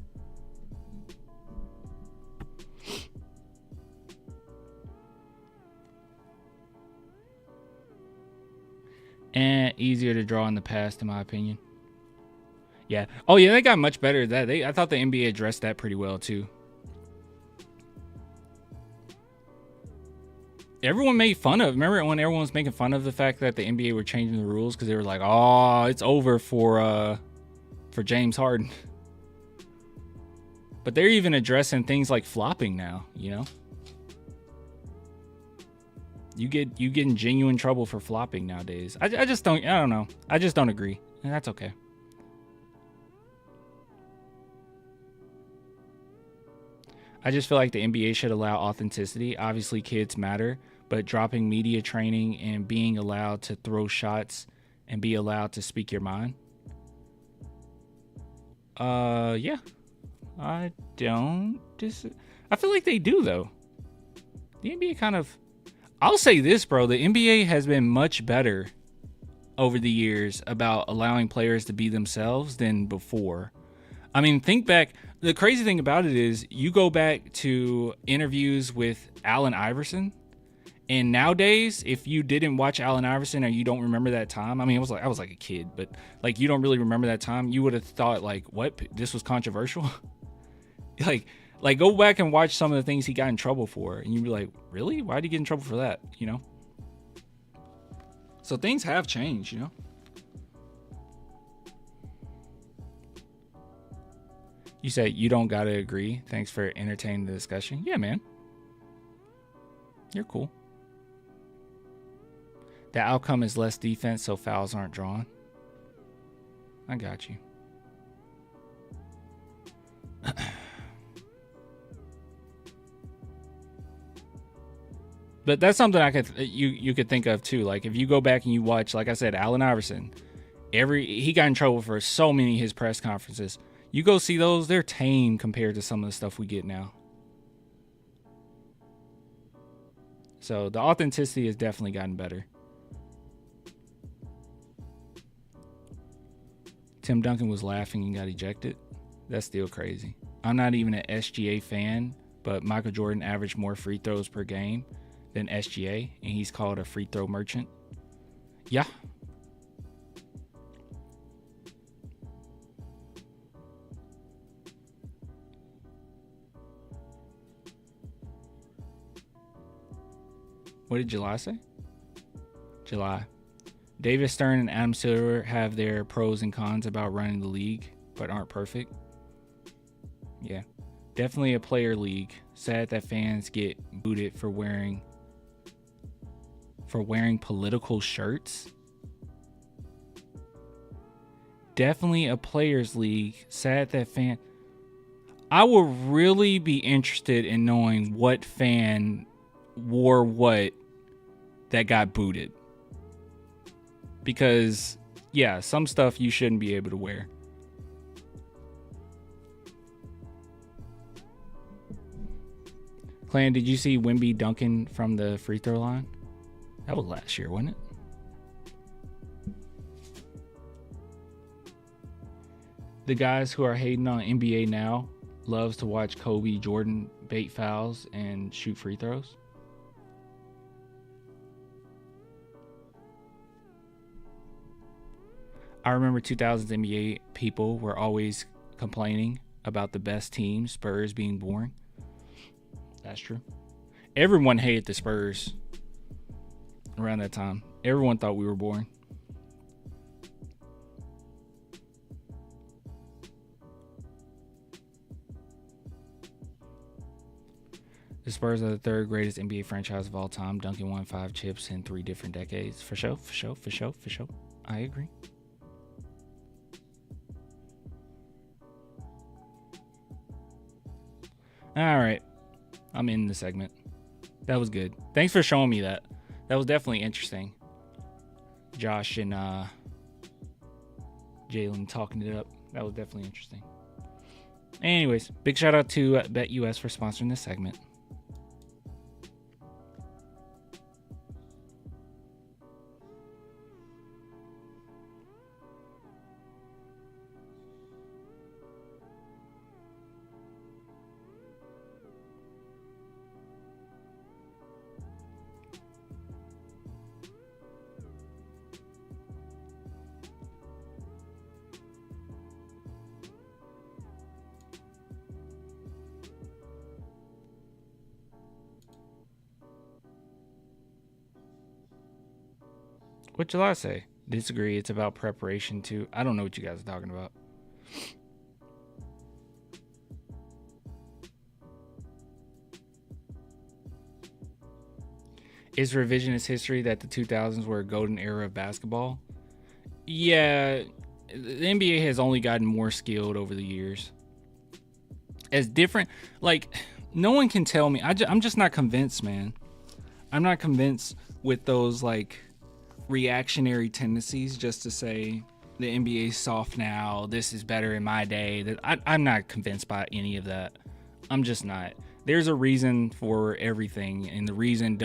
And easier to draw in the past, in my opinion. Yeah. Oh, yeah, they got much better at that. I thought the NBA addressed that pretty well, too. Everyone made fun of. Remember when everyone was making fun of the fact that the NBA were changing the rules because they were like, "Oh, it's over for James Harden." But they're even addressing things like flopping now. You know, you get in genuine trouble for flopping nowadays. I just don't. I don't know. I just don't agree, and that's okay. I just feel like the NBA should allow authenticity. Obviously, kids matter, but dropping media training and being allowed to throw shots and be allowed to speak your mind. Yeah. I don't I feel like they do, though. The NBA kind of... I'll say this, bro. The NBA has been much better over the years about allowing players to be themselves than before. I mean, think back... The crazy thing about it is you go back to interviews with Allen Iverson, and nowadays, if you didn't watch Allen Iverson or you don't remember that time, I mean, I was like a kid, but like you don't really remember that time, you would have thought like, what? This was controversial? like go back and watch some of the things he got in trouble for, and you'd be like, really? Why did he get in trouble for that? You know? So things have changed, you know? You say you don't gotta agree. Thanks for entertaining the discussion. Yeah, man. You're cool. The outcome is less defense, so fouls aren't drawn. I got you. But that's something you could think of too. Like if you go back and you watch, like I said, Allen Iverson, he got in trouble for so many of his press conferences. You go see those, they're tame compared to some of the stuff we get now. So the authenticity has definitely gotten better. Tim Duncan was laughing and got ejected. That's still crazy. I'm not even an SGA fan, but Michael Jordan averaged more free throws per game than SGA, and he's called a free throw merchant. Yeah. What did July say? July. David Stern and Adam Silver have their pros and cons about running the league, but aren't perfect. Yeah. Definitely a player league. Sad that fans get booted for wearing political shirts. Definitely a players league. Sad that I would really be interested in knowing what fan wore what that got booted, because yeah, some stuff you shouldn't be able to wear. Clan, did you see Wemby dunking from the free throw line? That was last year, wasn't it? The guys who are hating on NBA now loves to watch Kobe Jordan bait fouls and shoot free throws. I remember 2000s NBA people were always complaining about the best team, Spurs, being boring. That's true. Everyone hated the Spurs around that time. Everyone thought we were boring. The Spurs are the third greatest NBA franchise of all time. Duncan won 5 chips in 3 different decades. For sure. I agree. All right. I'm in the segment. That was good. Thanks for showing me that. That was definitely interesting. Josh and Jalen talking it up. That was definitely interesting. Anyways, big shout out to BetUS for sponsoring this segment. What July say? Disagree. It's about preparation too. I don't know what you guys are talking about. Is revisionist history that the 2000s were a golden era of basketball? Yeah, the NBA has only gotten more skilled over the years. As different, like, no one can tell me. I'm just not convinced, man. I'm not convinced with those, like, reactionary tendencies just to say the NBA is soft now, this is better in my day. That I'm not convinced by any of that. I'm just not. There's a reason for everything, and the reason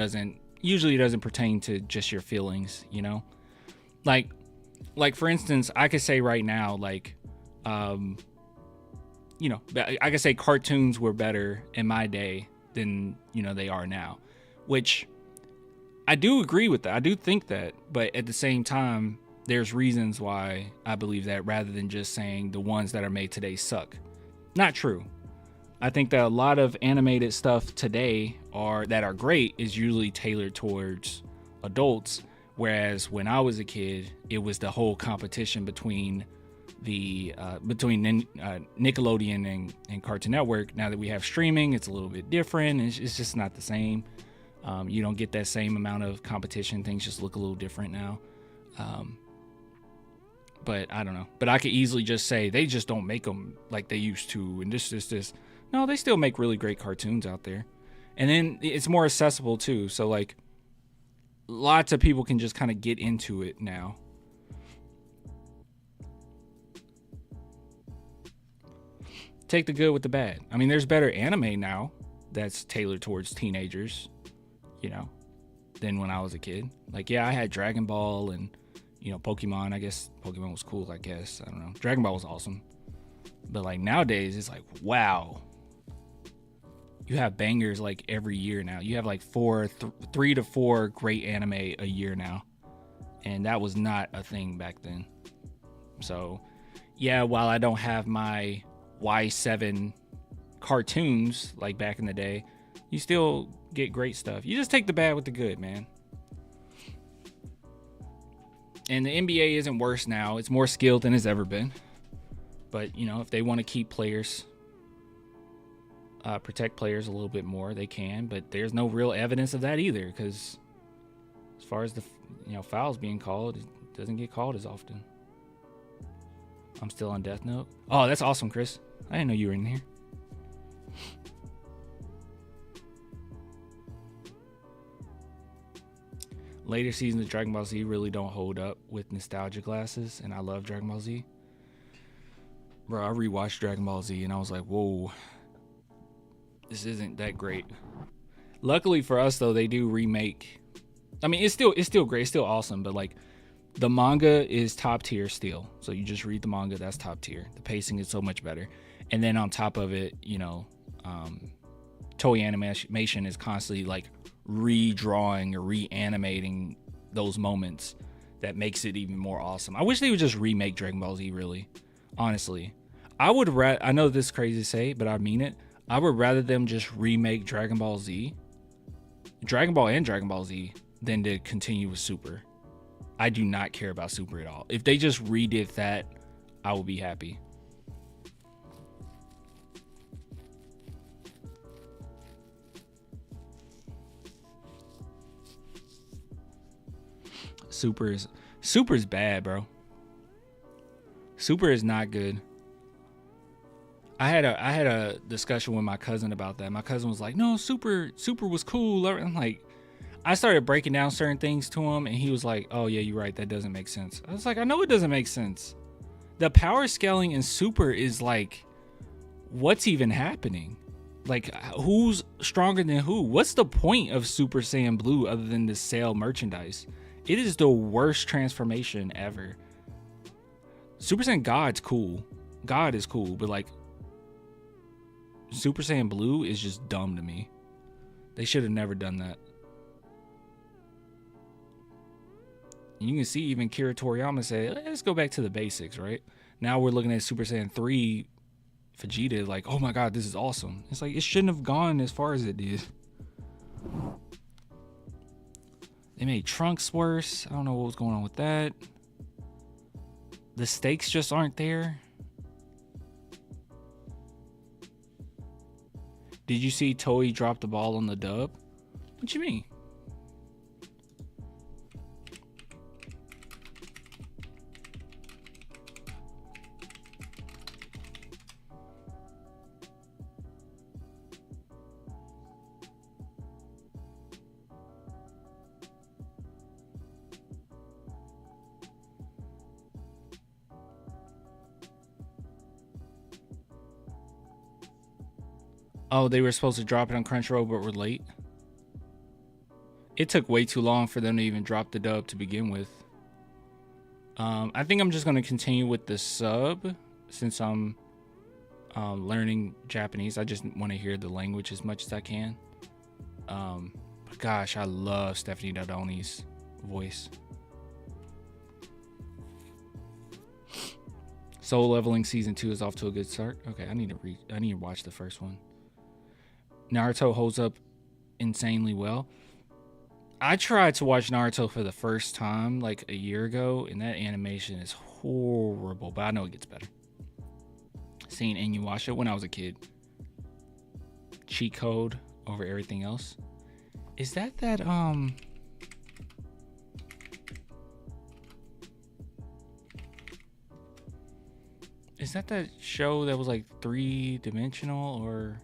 usually doesn't pertain to just your feelings, you know? Like for instance, I could say right now, like, you know, I could say cartoons were better in my day than, you know, they are now, which I do agree with that. I do think that, but at the same time, there's reasons why I believe that rather than just saying the ones that are made today suck. Not true. I think that a lot of animated stuff today that are great is usually tailored towards adults, whereas when I was a kid, it was the whole competition between Nickelodeon and Cartoon Network. Now that we have streaming, it's a little bit different. It's just not the same. You don't get that same amount of competition. Things just look a little different now. But I don't know. But I could easily just say they just don't make them like they used to. And this. No, they still make really great cartoons out there. And then it's more accessible too. So like lots of people can just kind of get into it now. Take the good with the bad. I mean, there's better anime now that's tailored towards teenagers, you know, than when I was a kid. Like, yeah, I had Dragon Ball and, you know, Pokemon. I guess Pokemon was cool, I guess. I don't know. Dragon Ball was awesome. But, like, nowadays, it's like, wow. You have bangers, like, every year now. You have, like, 3 to 4 great anime a year now. And that was not a thing back then. So, yeah, while I don't have my Y7 cartoons, like, back in the day, you still get great stuff. You just take the bad with the good, man. And the NBA isn't worse now. It's more skilled than it's ever been. But, you know, if they want to keep players, protect players a little bit more, they can. But there's no real evidence of that either, because as far as the, you know, fouls being called, it doesn't get called as often. I'm still on Death Note. Oh, that's awesome, Chris. I didn't know you were in here. later seasons of Dragon Ball Z really don't hold up with nostalgia glasses, and I love Dragon Ball Z. Bro, I rewatched Dragon Ball Z and I was like, whoa, this isn't that great. Luckily for us though, they do remake. I mean, it's still great, it's still awesome, but like the manga is top tier still. So you just read the manga, that's top tier. The pacing is so much better. And then on top of it, you know, Toei Animation is constantly like redrawing or reanimating those moments that makes it even more awesome. I wish they would just remake Dragon Ball Z, really. Honestly. I know this is crazy to say, but I mean it. I would rather them just remake Dragon Ball Z, Dragon Ball and Dragon Ball Z, than to continue with Super. I do not care about Super at all. If they just redid that, I will be happy. Super's bad, bro. Super is not good. I had a discussion with my cousin about that. My cousin was like, "No, Super was cool." I'm like, I started breaking down certain things to him, and he was like, "Oh yeah, you're right. That doesn't make sense." I was like, "I know it doesn't make sense. The power scaling in Super is like, what's even happening? Like, who's stronger than who? What's the point of Super Saiyan Blue other than to sell merchandise? It is the worst transformation ever. Super Saiyan God's cool. God is cool, but like Super Saiyan Blue is just dumb to me. They should have never done that. You can see even Kira Toriyama say, let's go back to the basics, right? Now we're looking at Super Saiyan 3 Vegeta like, oh my god, this is awesome. It's like, it shouldn't have gone as far as it did. They made Trunks worse. I don't know what was going on with that. The stakes just aren't there. Did you see Toei drop the ball on the dub? What you mean? Oh, they were supposed to drop it on Crunchyroll, but were late. It took way too long for them to even drop the dub to begin with. I think I'm just going to continue with the sub since I'm learning Japanese. I just want to hear the language as much as I can. But gosh, I love Stephanie Daldoni's voice. Soul Leveling Season 2 is off to a good start. Okay, I need to watch the first one. Naruto holds up insanely well. I tried to watch Naruto for the first time like a year ago, and that animation is horrible, but I know it gets better. Seeing Inuyasha when I was a kid. Cheat code over everything else. Is that Is that show that was like 3-dimensional or...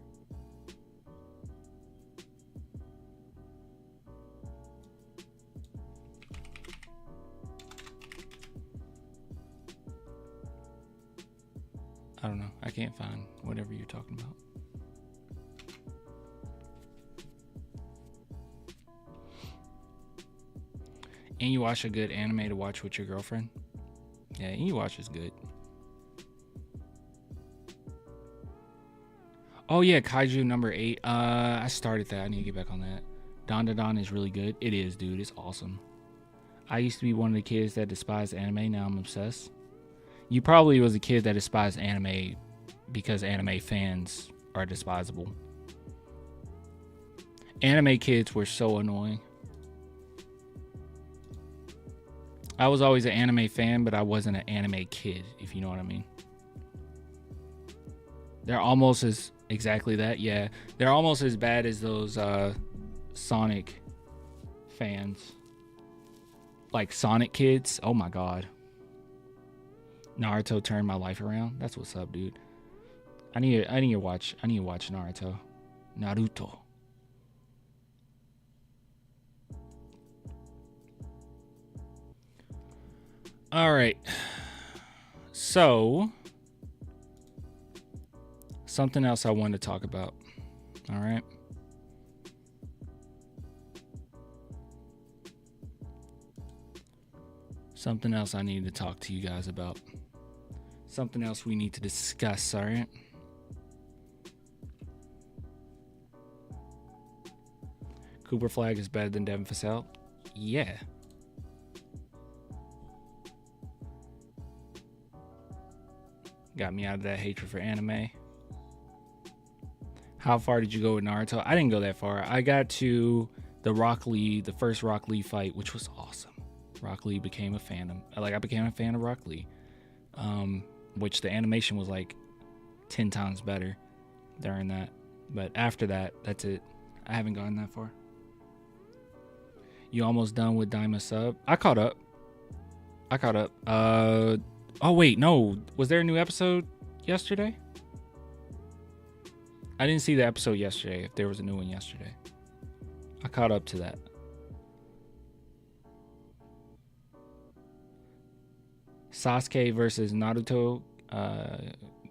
I don't know. I can't find whatever you're talking about. Inuyasha, a good anime to watch with your girlfriend? Yeah, Inuyasha is good. Oh yeah, Kaiju number 8. I started that. I need to get back on that. Don Da Don is really good. It is, dude. It's awesome. I used to be one of the kids that despised anime. Now I'm obsessed. You probably was a kid that despised anime because anime fans are despisable. Anime kids were so annoying. I was always an anime fan, but I wasn't an anime kid, if you know what I mean. They're almost as exactly that, yeah. They're almost as bad as those Sonic fans. Like Sonic kids. Oh my god. Naruto turned my life around. That's what's up, dude. I need to watch Naruto. Naruto. All right. So, something else I wanted to talk about. All right. Something else I need to talk to you guys about. Something else we need to discuss, all right? Cooper Flag is better than Devin Vassell? Yeah. Got me out of that hatred for anime. How far did you go with Naruto? I didn't go that far. I got to the first Rock Lee fight, which was awesome. Rock Lee became a fan of, I became a fan of Rock Lee. Which the animation was like 10 times better during that. But after that, that's it. I haven't gone that far. You almost done with Daima Sub? I caught up. Oh wait, no. Was there a new episode yesterday? I didn't see the episode yesterday, if there was a new one yesterday. I caught up to that. Sasuke versus Naruto,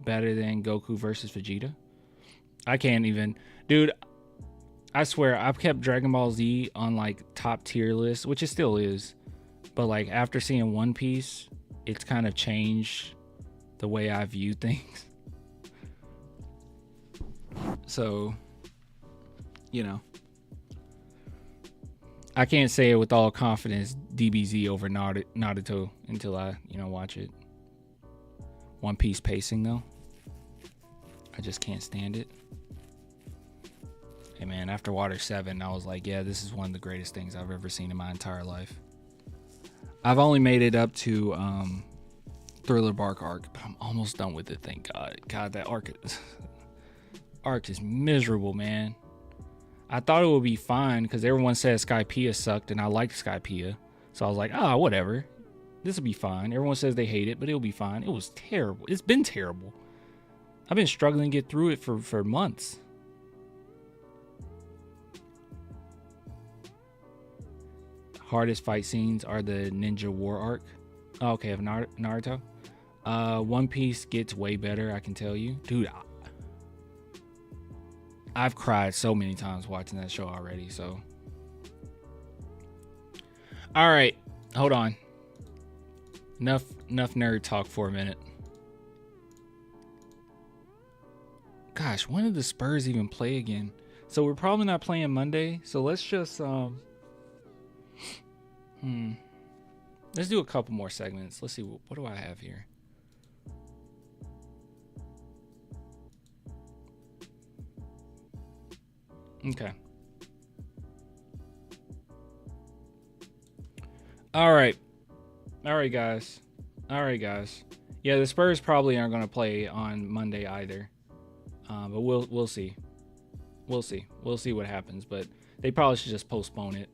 better than Goku versus Vegeta. I can't even, dude. I swear, I've kept Dragon Ball Z on like top tier list, which it still is. But like after seeing One Piece, it's kind of changed the way I view things. So, you know, I can't say it with all confidence DBZ over Naruto until I, watch it. One Piece pacing though, I just can't stand it. Hey man, after Water 7, I was like, yeah, this is one of the greatest things I've ever seen in my entire life. I've only made it up to Thriller Bark arc, but I'm almost done with it, thank God. God, that arc is miserable, man. I thought it would be fine because everyone said Skypiea sucked and I liked Skypiea. So I was like, whatever. This will be fine. Everyone says they hate it, but it'll be fine. It was terrible. It's been terrible. I've been struggling to get through it for months. Hardest fight scenes are the Ninja War arc. Oh, okay, of Naruto. One Piece gets way better, I can tell you. Dude, I've cried so many times watching that show already, so. All right, hold on. Enough nerd talk for a minute. Gosh, when did the Spurs even play again? So we're probably not playing Monday, so let's just let's do a couple more segments. Let's see, what do I have here? Okay. All right, guys. Yeah, the Spurs probably aren't going to play on Monday either. But we'll see. We'll see what happens. But they probably should just postpone it.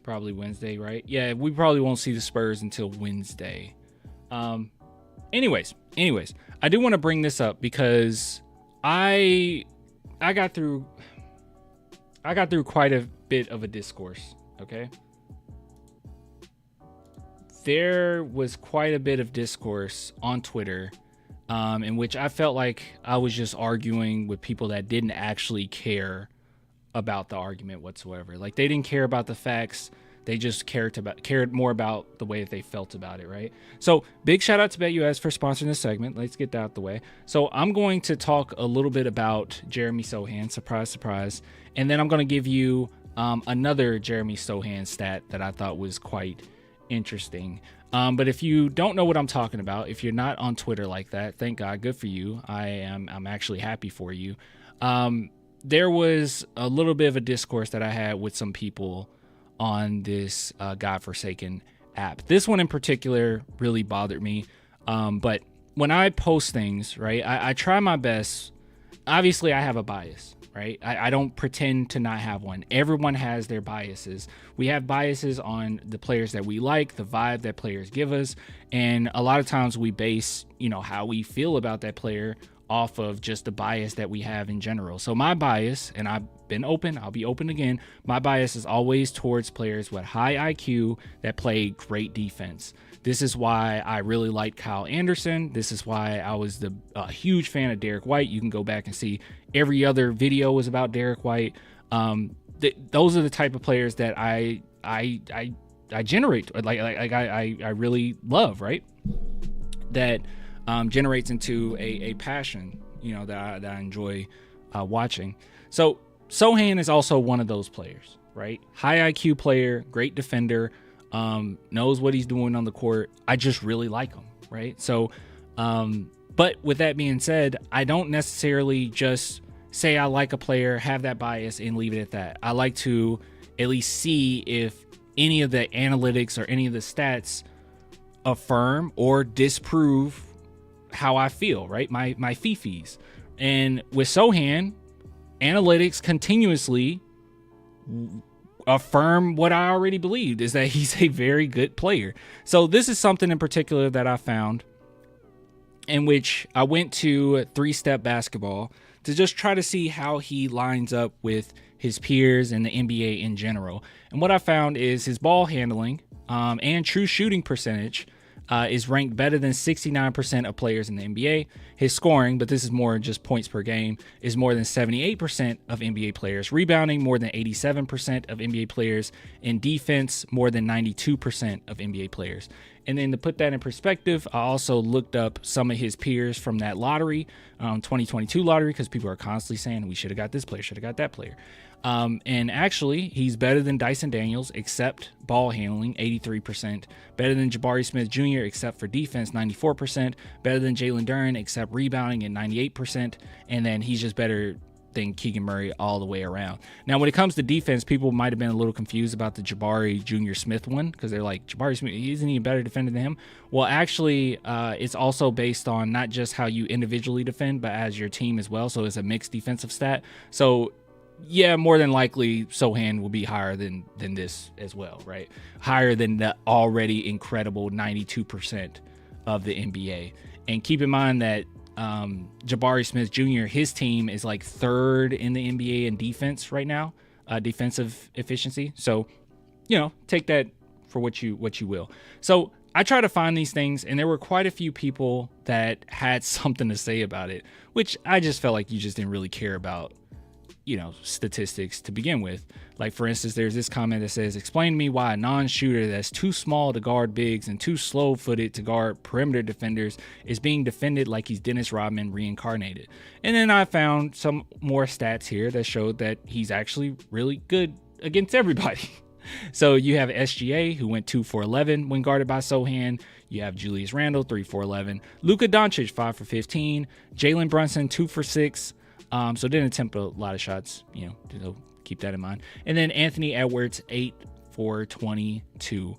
Probably Wednesday, right? Yeah, we probably won't see the Spurs until Wednesday. Anyways, I do want to bring this up because I got through quite a bit of a discourse, okay? There was quite a bit of discourse on Twitter in which I felt like I was just arguing with people that didn't actually care about the argument whatsoever. Like, they didn't care about the facts. They just cared more about the way that they felt about it, right? So big shout out to BetUS for sponsoring this segment. Let's get that out the way. So I'm going to talk a little bit about Jeremy Sochan, surprise, surprise. And then I'm going to give you another Jeremy Sochan stat that I thought was quite interesting. But if you don't know what I'm talking about, if you're not on Twitter like that, thank God, good for you. I'm actually happy for you. There was a little bit of a discourse that I had with some people on this godforsaken app. This one in particular really bothered me. But when I post things, right, I try my best. Obviously, I have a bias, right? I don't pretend to not have one. Everyone has their biases. We have biases on the players that we like, the vibe that players give us. And a lot of times we base, how we feel about that player off of just the bias that we have in general. So my bias, and I've been open, I'll be open again, my bias is always towards players with high IQ that play great defense. This is why I really like Kyle Anderson. This is why I was a huge fan of Derek White. You can go back and see every other video was about Derek White. Those are the type of players that I generate, I really love, right? That generates into a passion, that I enjoy watching. So Sochan is also one of those players, right? High IQ player, great defender, knows what he's doing on the court. I just really like him, right? So, but with that being said, I don't necessarily just say I like a player, have that bias, and leave it at that. I like to at least see if any of the analytics or any of the stats affirm or disprove how I feel, right? My fifis. And with Sochan, analytics continuously affirm what I already believed, is that he's a very good player. So this is something in particular that I found, in which I went to 3-Step Basketball to just try to see how he lines up with his peers and the NBA in general. And what I found is his ball handling and true shooting percentage is ranked better than 69% of players in the NBA. His scoring, but this is more just points per game, is more than 78% of NBA players. Rebounding, more than 87% of NBA players. And defense, more than 92% of NBA players. And then to put that in perspective, I also looked up some of his peers from that lottery, 2022 lottery, because people are constantly saying we should have got this player, should have got that player. And actually, he's better than Dyson Daniels, except ball handling, 83%. Better than Jabari Smith Jr., except for defense, 94%. Better than Jalen Duren, except rebounding, at 98%. And then he's just better than Keegan Murray all the way around. Now, when it comes to defense, people might have been a little confused about the Jabari Jr. Smith one, because they're like, Jabari Smith, isn't he a better defender than him? Well, actually, it's also based on not just how you individually defend, but as your team as well. So it's a mixed defensive stat. So yeah, more than likely, Sochan will be higher than this as well, right? Higher than the already incredible 92% of the NBA. And keep in mind that Jabari Smith Jr., his team is like 3rd in the NBA in defense right now, defensive efficiency. So, take that for what you will. So I try to find these things, and there were quite a few people that had something to say about it, which I just felt like you just didn't really care about, statistics to begin with. Like, for instance, there's this comment that says, explain to me why a non-shooter that's too small to guard bigs and too slow-footed to guard perimeter defenders is being defended like he's Dennis Rodman reincarnated. And then I found some more stats here that showed that he's actually really good against everybody. So you have SGA, who went 2 for 11 when guarded by Sochan. You have Julius Randle, 3 for 11. Luka Doncic, 5 for 15. Jalen Brunson, 2 for 6. So didn't attempt a lot of shots, to keep that in mind. And then Anthony Edwards, 8 for 22.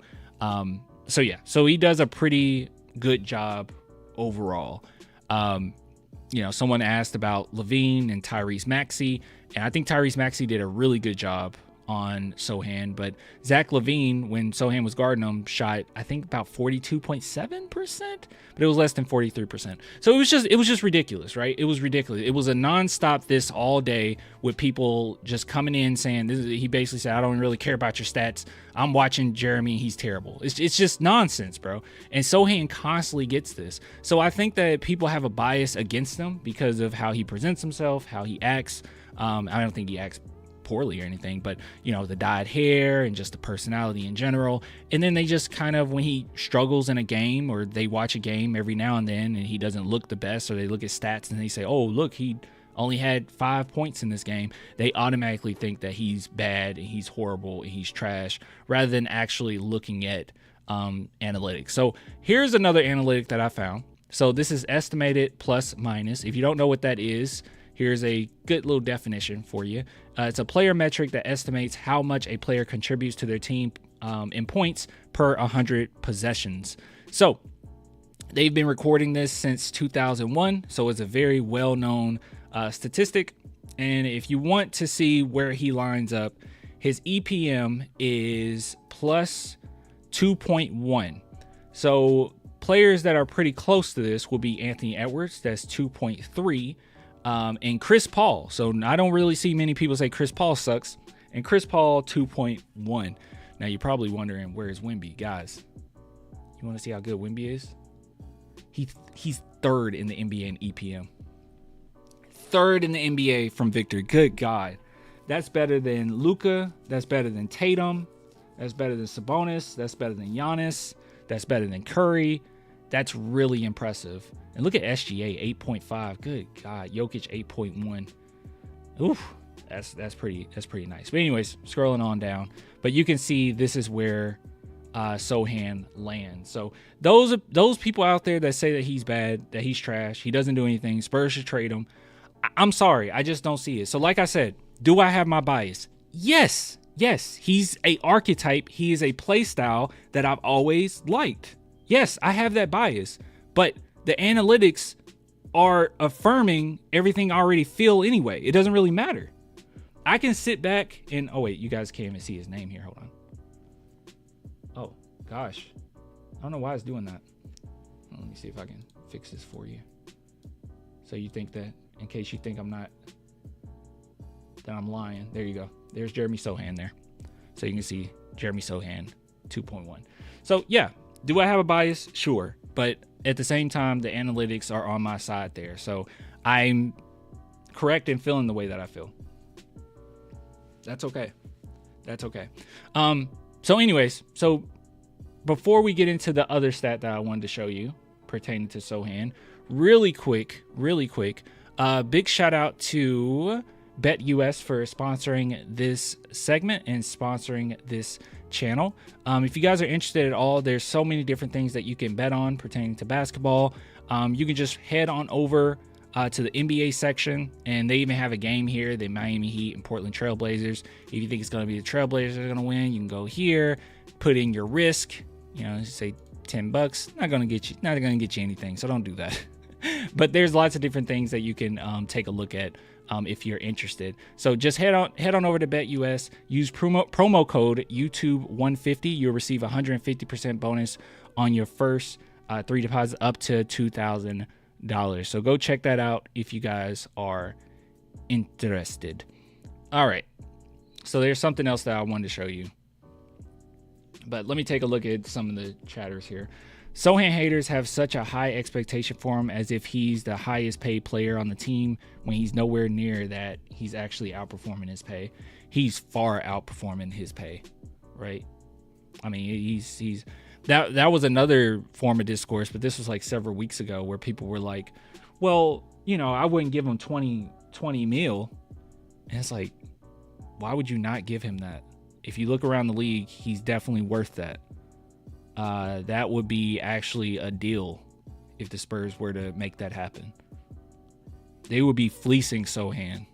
So he does a pretty good job overall. Someone asked about Levine and Tyrese Maxey, and I think Tyrese Maxey did a really good job on Sochan, but Zach LaVine, when Sochan was guarding him, shot I think about 42.7%, but it was less than 43%. So it was just ridiculous, right? It was ridiculous. It was a nonstop this all day with people just coming in saying this. He basically said, I don't really care about your stats. I'm watching Jeremy. He's terrible. It's just nonsense, bro. And Sochan constantly gets this. So I think that people have a bias against him because of how he presents himself, how he acts. I don't think he acts poorly or anything, but the dyed hair and just the personality in general. And then they just kind of, when he struggles in a game, or they watch a game every now and then and he doesn't look the best, or they look at stats and they say, oh, look, he only had 5 points in this game, they automatically think that he's bad and he's horrible and he's trash, rather than actually looking at analytics. So here's another analytic that I found. So this is estimated plus minus. If you don't know what that is, here's a good little definition for you. It's a player metric that estimates how much a player contributes to their team in points per 100 possessions. So they've been recording this since 2001, so it's a very well-known statistic. And if you want to see where he lines up, his EPM is plus 2.1. So players that are pretty close to this will be Anthony Edwards, that's 2.3, and Chris Paul. So I don't really see many people say Chris Paul sucks, and Chris Paul 2.1. Now you're probably wondering, where's Wemby? Guys, you want to see how good Wemby is? He's third in the NBA in EPM. Third in the NBA from Victor. Good God. That's better than Luka. That's better than Tatum. That's better than Sabonis. That's better than Giannis. That's better than Curry. That's really impressive. And look at SGA, 8.5. Good God. Jokic, 8.1. Oof. That's pretty nice. But anyways, scrolling on down. But you can see this is where Sochan lands. So those people out there that say that he's bad, that he's trash, he doesn't do anything, Spurs should trade him. I'm sorry. I just don't see it. So like I said, do I have my bias? Yes. He's a archetype. He is a play style that I've always liked. Yes, I have that bias. But the analytics are affirming everything I already feel anyway. It doesn't really matter. I can sit back and, oh wait, you guys can't even see his name here. Hold on. Oh, gosh. I don't know why it's doing that. Let me see if I can fix this for you. So you think that, in case you think I'm lying. There you go. There's Jeremy Sochan there. So you can see Jeremy Sochan 2.1. So yeah, do I have a bias? Sure. But at the same time, the analytics are on my side there. So I'm correct in feeling the way that I feel. That's okay. So anyways, so before we get into the other stat that I wanted to show you pertaining to Sochan, really quick, big shout out to BetUS for sponsoring this segment and sponsoring this channel. If you guys are interested at all, there's so many different things that you can bet on pertaining to basketball. You can just head on over to the NBA section, and they even have a game here, the Miami Heat and Portland Trailblazers. If you think it's going to be the Trailblazers are going to win, you can go here, put in your risk, say $10. Not going to get you anything, so don't do that. But there's lots of different things that you can take a look at if you're interested. So just head on over to BetUS, use promo code YouTube150. You'll receive 150% bonus on your first 3 deposits up to $2,000. So go check that out if you guys are interested. All right. So there's something else that I wanted to show you. But let me take a look at some of the chatters here. Sochan haters have such a high expectation for him, as if he's the highest paid player on the team, when he's nowhere near that. He's actually outperforming his pay. He's far outperforming his pay, right? I mean, he's that was another form of discourse, but this was like several weeks ago where people were like, well, I wouldn't give him 20 mil. And it's like, why would you not give him that? If you look around the league, he's definitely worth that. That would be actually a deal if the Spurs were to make that happen. They would be fleecing Sochan.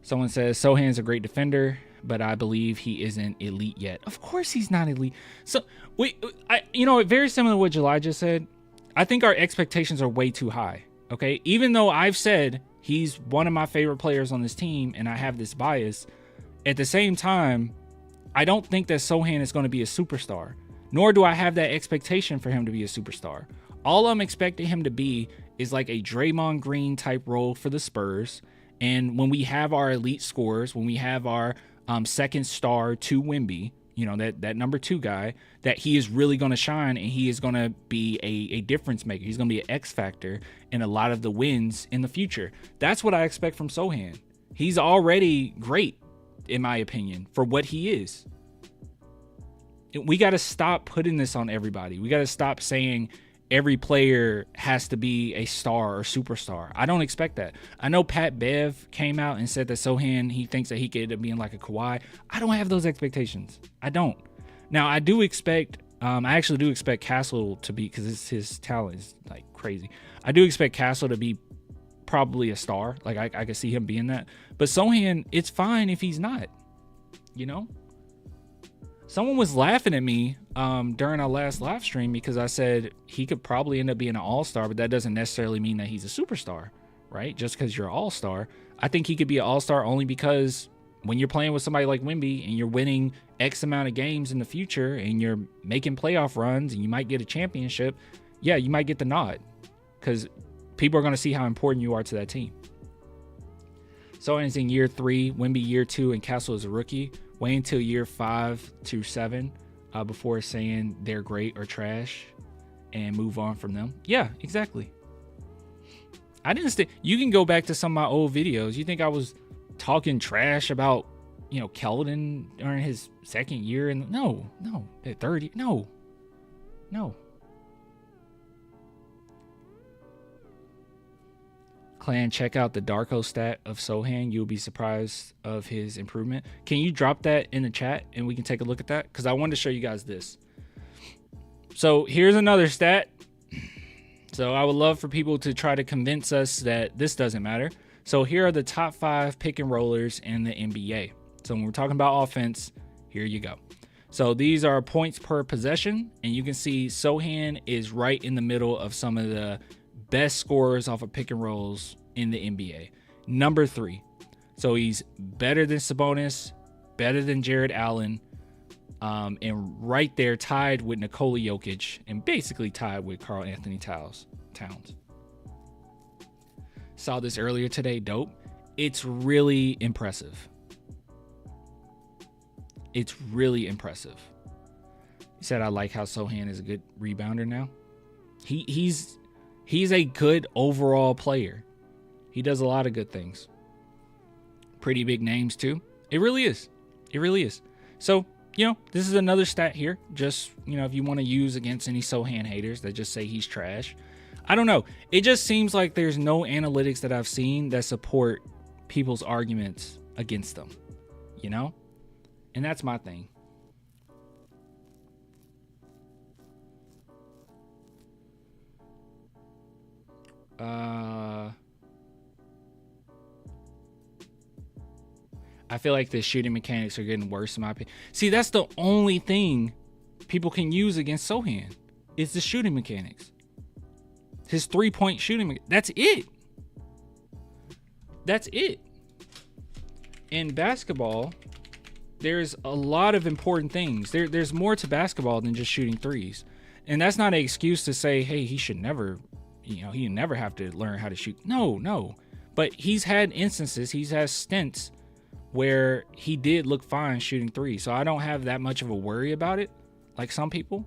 Someone says Sochan's a great defender, but I believe he isn't elite yet. Of course he's not elite. So very similar to what July just said. I think our expectations are way too high. Okay, even though I've said he's one of my favorite players on this team and I have this bias, at the same time, I don't think that Sochan is going to be a superstar, nor do I have that expectation for him to be a superstar. All I'm expecting him to be is like a Draymond Green type role for the Spurs. And when we have our elite scorers, when we have our second star to Wemby, that number 2 guy, that he is really going to shine and he is going to be a difference maker. He's going to be an X factor in a lot of the wins in the future. That's what I expect from Sochan. He's already great, in my opinion, for what he is. We got to stop putting this on everybody. We got to stop saying every player has to be a star or superstar. I don't expect that. I know Pat Bev came out and said that Sochan, he thinks that he could end up being like a Kawhi. I don't have those expectations. I don't. Now, I actually do expect Castle to be, because his talent is like crazy. I do expect Castle to be probably a star. Like I could see him being that. But Sochan, it's fine if he's not. Someone was laughing at me during our last live stream because I said he could probably end up being an all-star, but that doesn't necessarily mean that he's a superstar, right? Just because you're an all-star. I think he could be an all-star only because when you're playing with somebody like Wemby and you're winning X amount of games in the future and you're making playoff runs and you might get a championship, yeah, you might get the nod because people are going to see how important you are to that team. Sochan's in year 3, Wemby year 2, and Castle is a rookie. Wait until year 5 to 7 before saying they're great or trash and move on from them. Yeah, exactly. I didn't you can go back to some of my old videos. You think I was talking trash about, Keldon during his second year? And no, at 30, no. Clan, check out the Darko stat of Sochan. You'll be surprised of his improvement. Can you drop that in the chat and we can take a look at that? Because I wanted to show you guys this. So here's another stat. So I would love for people to try to convince us that this doesn't matter. So here are the top 5 pick and rollers in the NBA. So when we're talking about offense, here you go. So these are points per possession, and you can see Sochan is right in the middle of some of the best scorers off of pick and rolls in the NBA. Number 3. So he's better than Sabonis, better than Jared Allen, and right there tied with Nikola Jokic and basically tied with Karl Anthony Towns. Saw this earlier today. Dope. It's really impressive. It's really impressive. He said, I like how Sochan is a good rebounder now. He's a good overall player. He does a lot of good things. Pretty big names too. It really is. It really is. So, this is another stat here. Just, if you want to use against any Sochan haters that just say he's trash. I don't know. It just seems like there's no analytics that I've seen that support people's arguments against them. And that's my thing. I feel like the shooting mechanics are getting worse in my opinion. See, that's the only thing people can use against Sochan is the shooting mechanics. His 3-point shooting. That's it. That's it. In basketball, there's a lot of important things. There's more to basketball than just shooting threes. And that's not an excuse to say, hey, he should never, he never have to learn how to shoot. No. But he's had instances, he's had stints where he did look fine shooting threes. So I don't have that much of a worry about it, like some people.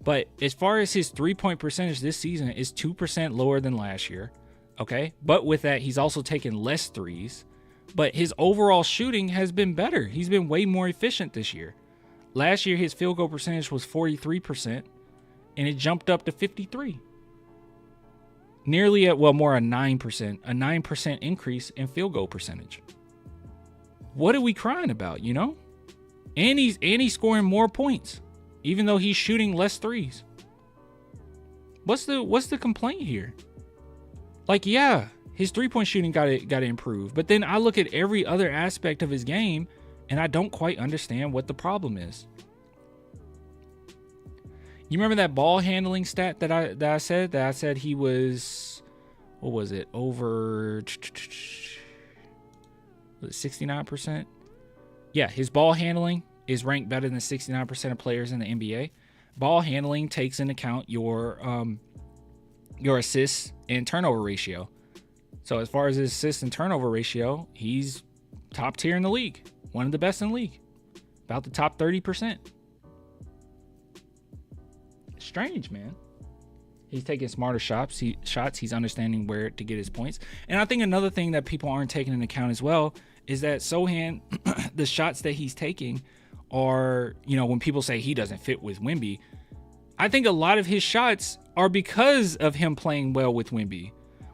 But as far as his 3-point percentage this season is 2% lower than last year. Okay. But with that, he's also taken less threes. But his overall shooting has been better. He's been way more efficient this year. Last year, his field goal percentage was 43%, and it jumped up to 53%. Nearly more a 9%, a 9% increase in field goal percentage. What are we crying about, And he's scoring more points, even though he's shooting less threes. What's the complaint here? Like, yeah, his 3-point shooting got to improve. But then I look at every other aspect of his game, and I don't quite understand what the problem is. You remember that ball handling stat that I said he was, what was it, over 69%? Yeah, his ball handling is ranked better than 69% of players in the NBA. Ball handling takes into account your assists and turnover ratio. So as far as his assist and turnover ratio, he's top tier in the league. One of the best in the league. About the top 30%. Strange, man. He's taking smarter shots. He's understanding where to get his points. And I think another thing that people aren't taking into account as well is that Sochan, the shots that he's taking are, when people say he doesn't fit with Wemby, I think a lot of his shots are because of him playing well with Wemby.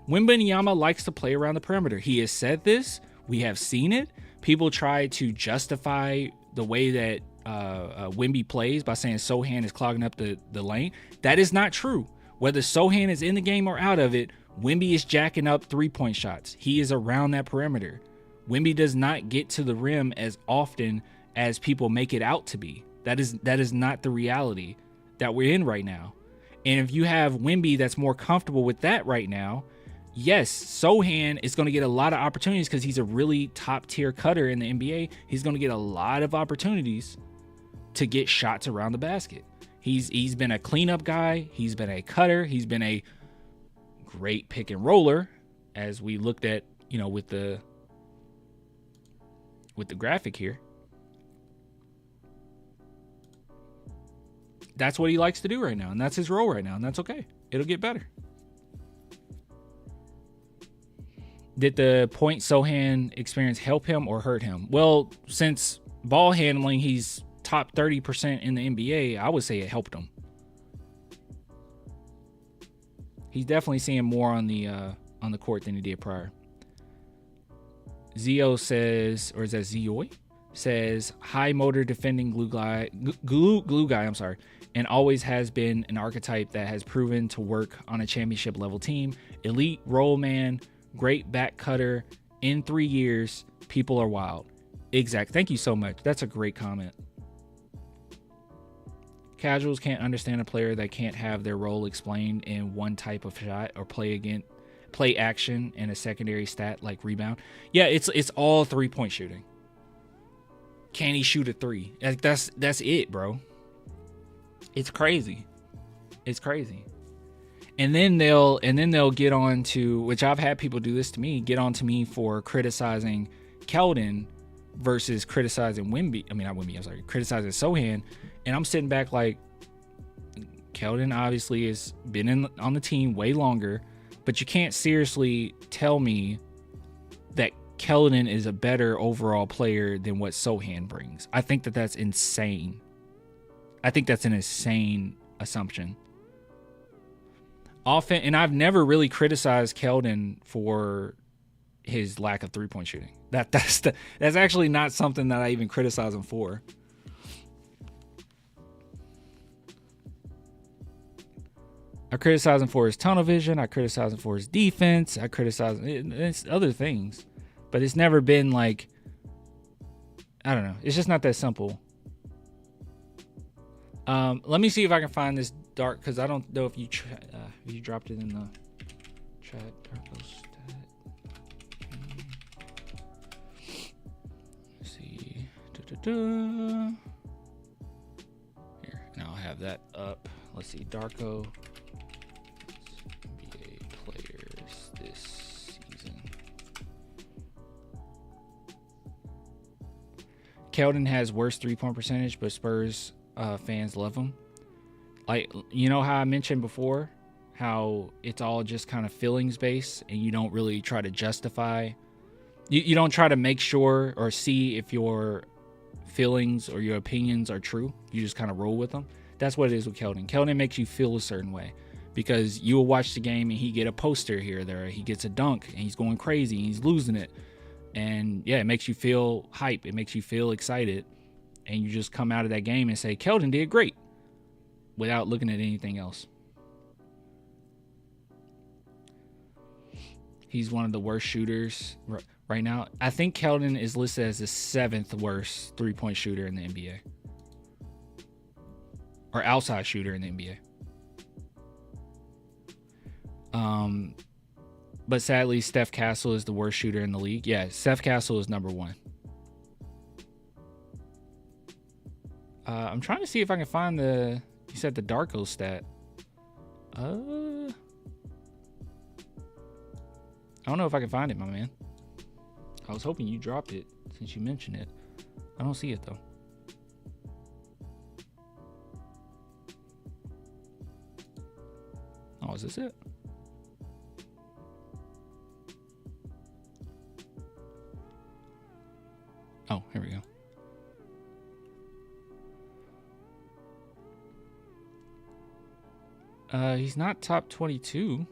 Wembanyama likes to play around the perimeter. He has said this. We have seen it. People try to justify the way that Wemby plays by saying Sochan is clogging up the lane. That is not true. Whether Sochan is in the game or out of it, Wemby is jacking up 3-point shots. He is around that perimeter. Wemby does not get to the rim as often as people make it out to be. That is not the reality that we're in right now. And if you have Wemby that's more comfortable with that right now, yes, Sochan is going to get a lot of opportunities because he's a really top tier cutter in the NBA. He's going to get a lot of opportunities to get shots around the basket. He's been a cleanup guy. He's been a cutter. He's been a great pick and roller, as we looked at, with the graphic here. That's what he likes to do right now, and that's his role right now, and that's okay. It'll get better. Did the point Sochan experience help him or hurt him? Well, since ball handling, he's top 30% in the NBA, I would say it helped him. He's definitely seeing more on the court than he did prior. Zio says, or is that Zioi? Says, high motor defending glue guy, I'm sorry, and always has been an archetype that has proven to work on a championship level team. Elite roll man, great back cutter. In 3 years, people are wild. Exact. Thank you so much. That's a great comment. Casuals can't understand a player that can't have their role explained in one type of shot or play action and a secondary stat like rebound. Yeah, it's all 3-point shooting. Can he shoot a three? Like that's it, bro. It's crazy. It's crazy. And then they'll get on to, which I've had people do this to me, get on to me for criticizing Keldon versus criticizing criticizing Sochan. And I'm sitting back like, Keldon obviously has been on the team way longer, but you can't seriously tell me that Keldon is a better overall player than what Sochan brings. I think that's insane. I think that's an insane assumption. And I've never really criticized Keldon for his lack of 3-point shooting. That's actually not something that I even criticize him for. I criticize him for his tunnel vision. I criticize him for his defense. I criticize it's other things. But it's never been like, I don't know. It's just not that simple. Let me see if I can find this dark, because I don't know if you dropped it in the chat. Let's see. Here, now I have that up. Let's see. Darko. NBA players this season. Keldon has worse 3-point percentage, but Spurs fans love him. Like, you know how I mentioned before, how it's all just kind of feelings based, and you don't really try to justify. You don't try to make sure or see if your feelings or your opinions are true. You just kind of roll with them. That's what it is with Keldon. Keldon makes you feel a certain way, because you will watch the game and he get a poster here or there. He gets a dunk and he's going crazy and he's losing it. And yeah, it makes you feel hype. It makes you feel excited. And you just come out of that game and say, Keldon did great, without looking at anything else. He's one of the worst shooters right now. I think Keldon is listed as the 7th worst 3-point shooter in the NBA. Or outside shooter in the NBA. But sadly, Steph Castle is the worst shooter in the league. Yeah, Steph Castle is number 1. I'm trying to see if I can find you said the Darko stat. I don't know if I can find it, my man. I was hoping you dropped it since you mentioned it. I don't see it though. Oh, is this it? Oh, here we go. He's not top 22.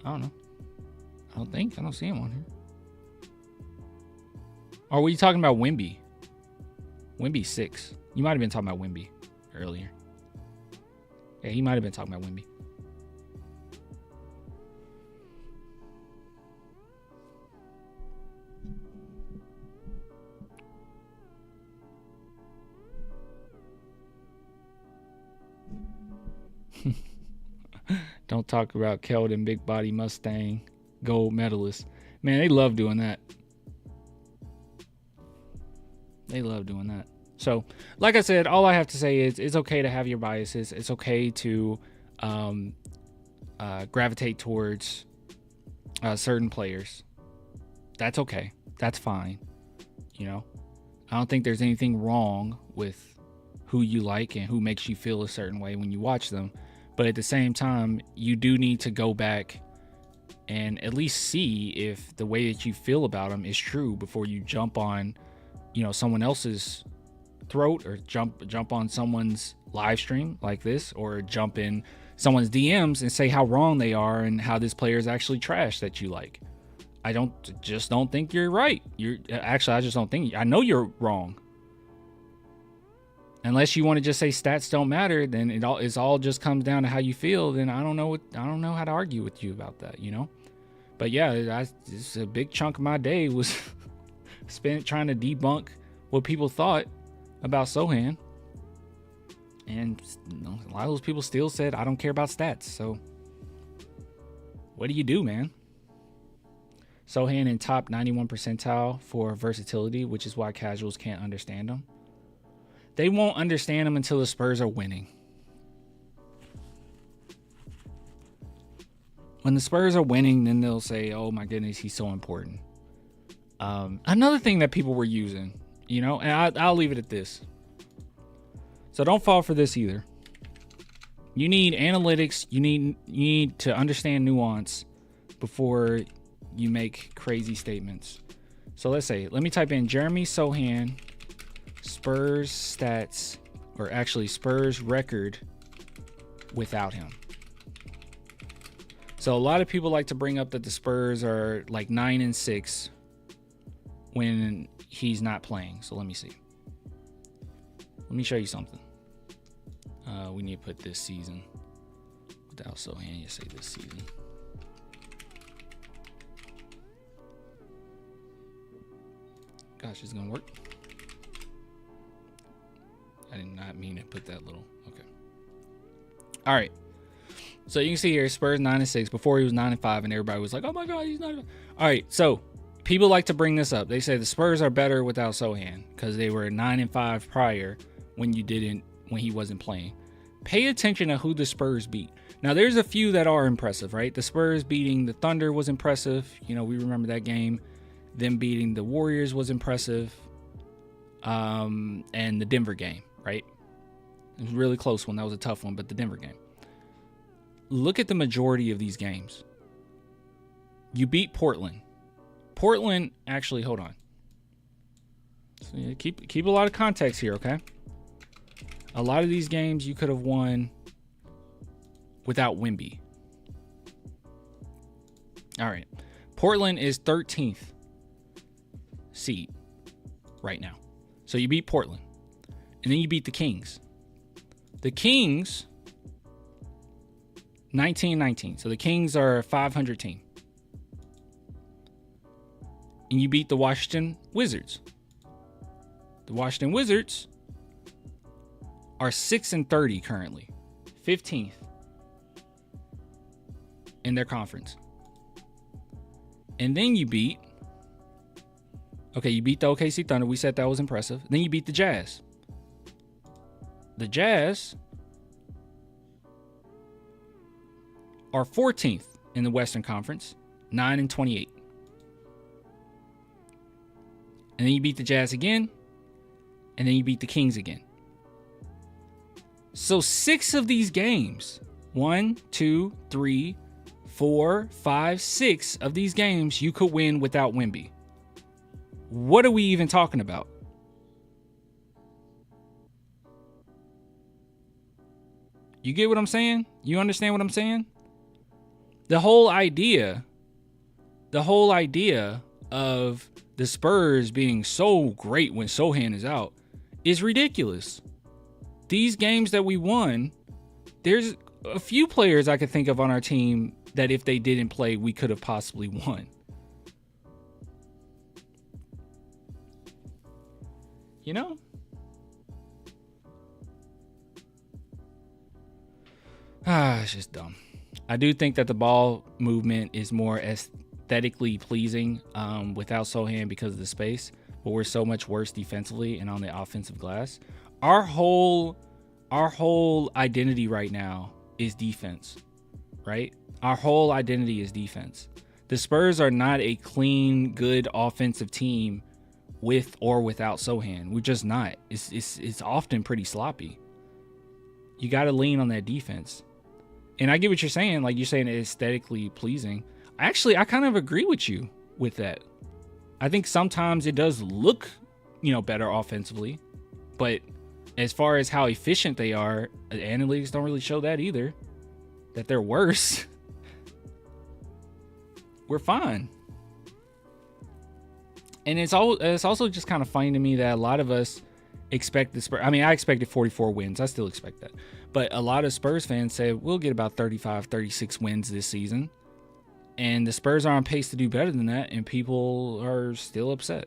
I don't know. I don't see him on here. Or were you talking about Wemby? Wemby's 6. You might have been talking about Wemby earlier. Yeah, he might have been talking about Wemby. Don't talk about Keldon, big body Mustang, gold medalist. Man, they love doing that. They love doing that. So, like I said, all I have to say is it's okay to have your biases. It's okay to gravitate towards certain players. That's okay. That's fine. You know, I don't think there's anything wrong with who you like and who makes you feel a certain way when you watch them. But at the same time, you do need to go back and at least see if the way that you feel about them is true before you jump on, you know, someone else's throat or jump on someone's live stream like this, or jump in someone's DMs and say how wrong they are and how this player is actually trash that you like. I just don't think you're right. I just don't think, I know you're wrong. Unless you want to just say stats don't matter, then it all just comes down to how you feel. Then I don't know how to argue with you about that, you know. But yeah, it's a big chunk of my day was spent trying to debunk what people thought about Sochan, and you know, a lot of those people still said I don't care about stats. So what do you do, man? Sochan in top 91 percentile for versatility, which is why casuals can't understand him. They won't understand him until the Spurs are winning. When the Spurs are winning, then they'll say, oh my goodness, he's so important. Another thing that people were using, you know, and I'll leave it at this. So don't fall for this either. You need analytics. You need to understand nuance before you make crazy statements. So let me type in Jeremy Sochan Spurs stats, or actually Spurs record without him. So a lot of people like to bring up that the Spurs are like 9-6 when he's not playing. So let me see. Let me show you something. We need to put this season without Sochan. You say this season. Gosh, it's gonna work. I did not mean to put that little. Okay. All right. So you can see here, Spurs 9-6. Before he was 9-5, and everybody was like, "Oh my God, he's 9." All right. So people like to bring this up. They say the Spurs are better without Sochan because they were 9-5 prior when he wasn't playing. Pay attention to who the Spurs beat. Now there's a few that are impressive, right? The Spurs beating the Thunder was impressive. You know, we remember that game. Them beating the Warriors was impressive. And the Denver game, right? It was a really close one. That was a tough one, but the Denver game. Look at the majority of these games. You beat Portland. Portland, actually, hold on. So keep a lot of context here, okay? A lot of these games you could have won without Wemby. All right. Portland is 13th seed right now. So you beat Portland. And then you beat the Kings. The Kings, 19-19. So the Kings are a 500 team. And you beat the Washington Wizards. The Washington Wizards are 6-30 currently. 15th in their conference. And then you beat the OKC Thunder. We said that was impressive. Then you beat the Jazz. The Jazz are 14th in the Western Conference, 9-28. And then you beat the Jazz again, and then you beat the Kings again. So 6 of these games, 1, 2, 3, 4, 5, 6 of these games you could win without Wemby. What are we even talking about? You get what I'm saying? You understand what I'm saying? The whole idea of the Spurs being so great when Sochan is out is ridiculous. These games that we won, there's a few players I could think of on our team that if they didn't play, we could have possibly won. You know? It's just dumb. I do think that the ball movement is more aesthetically pleasing without Sochan because of the space, but we're so much worse defensively and on the offensive glass. Our whole identity right now is defense, right? Our whole identity is defense. The Spurs are not a clean, good offensive team with or without Sochan. We're just not. It's often pretty sloppy. You got to lean on that defense. And I get what you're saying. Like, you're saying it's aesthetically pleasing. Actually, I kind of agree with you with that. I think sometimes it does look, better offensively. But as far as how efficient they are, the analytics don't really show that either. That they're worse. We're fine. And it's also just kind of funny to me that a lot of us expect the Spurs. I mean, I expected 44 wins. I still expect that. But a lot of Spurs fans said we'll get about 35, 36 wins this season. And the Spurs are on pace to do better than that, and people are still upset.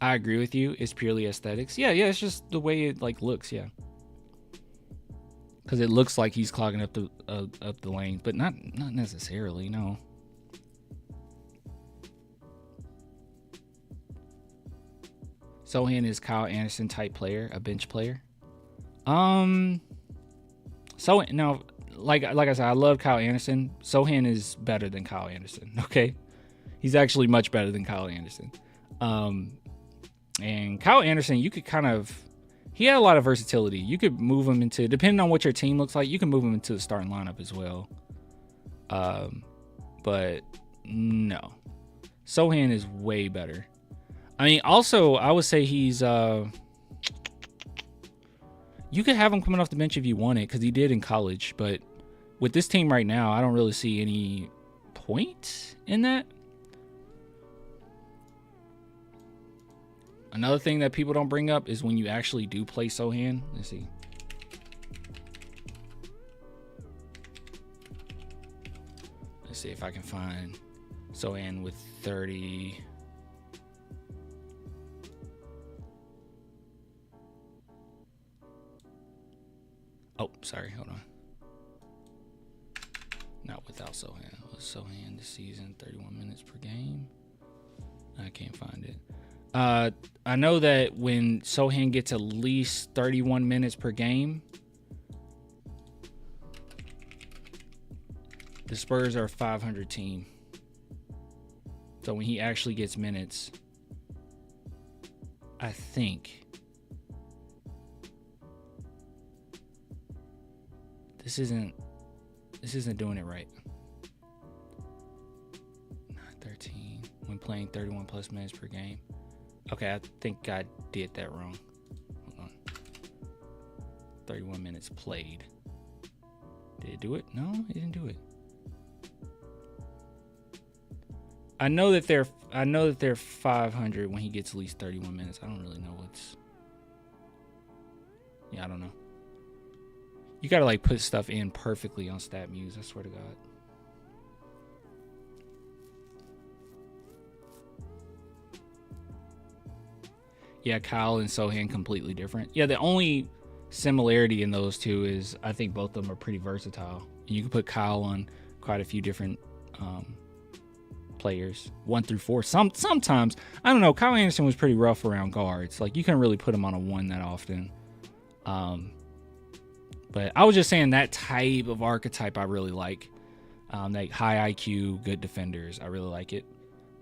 I agree with you. It's purely aesthetics. Yeah, it's just the way it looks, yeah. Because it looks like he's clogging up the lane, but not necessarily, no. Sochan is Kyle Anderson type player, a bench player. So now, like I said, I love Kyle Anderson. Sochan is better than Kyle Anderson. Okay, he's actually much better than Kyle Anderson. And Kyle Anderson, you could he had a lot of versatility. You could move him into, depending on what your team looks like, you can move him into the starting lineup as well. But no, Sochan is way better. I mean, also, I would say he's, you could have him coming off the bench if you wanted, because he did in college. But with this team right now, I don't really see any point in that. Another thing that people don't bring up is when you actually do play Sochan. Let's see. Let's see if I can find Sochan with 30. Oh, sorry. Hold on. Not without Sochan. With Sochan this season, 31 minutes per game. I can't find it. I know that when Sochan gets at least 31 minutes per game, the Spurs are a 500 team. So when he actually gets minutes, I think this isn't doing it right. 13 when playing 31 plus minutes per game. Okay, I think I did that wrong. Hold on. 31 minutes played. Did it do it? No, it didn't do it. I know that they're 500 when he gets at least 31 minutes. I don't really know what's. Yeah, I don't know. You gotta put stuff in perfectly on StatMuse. I swear to God. Yeah, Kyle and Sochan completely different. Yeah, the only similarity in those two is I think both of them are pretty versatile. You can put Kyle on quite a few different players, 1 through 4. Sometimes, I don't know, Kyle Anderson was pretty rough around guards. You couldn't really put him on a 1 that often. But I was just saying that type of archetype I really like. That high IQ, good defenders. I really like it.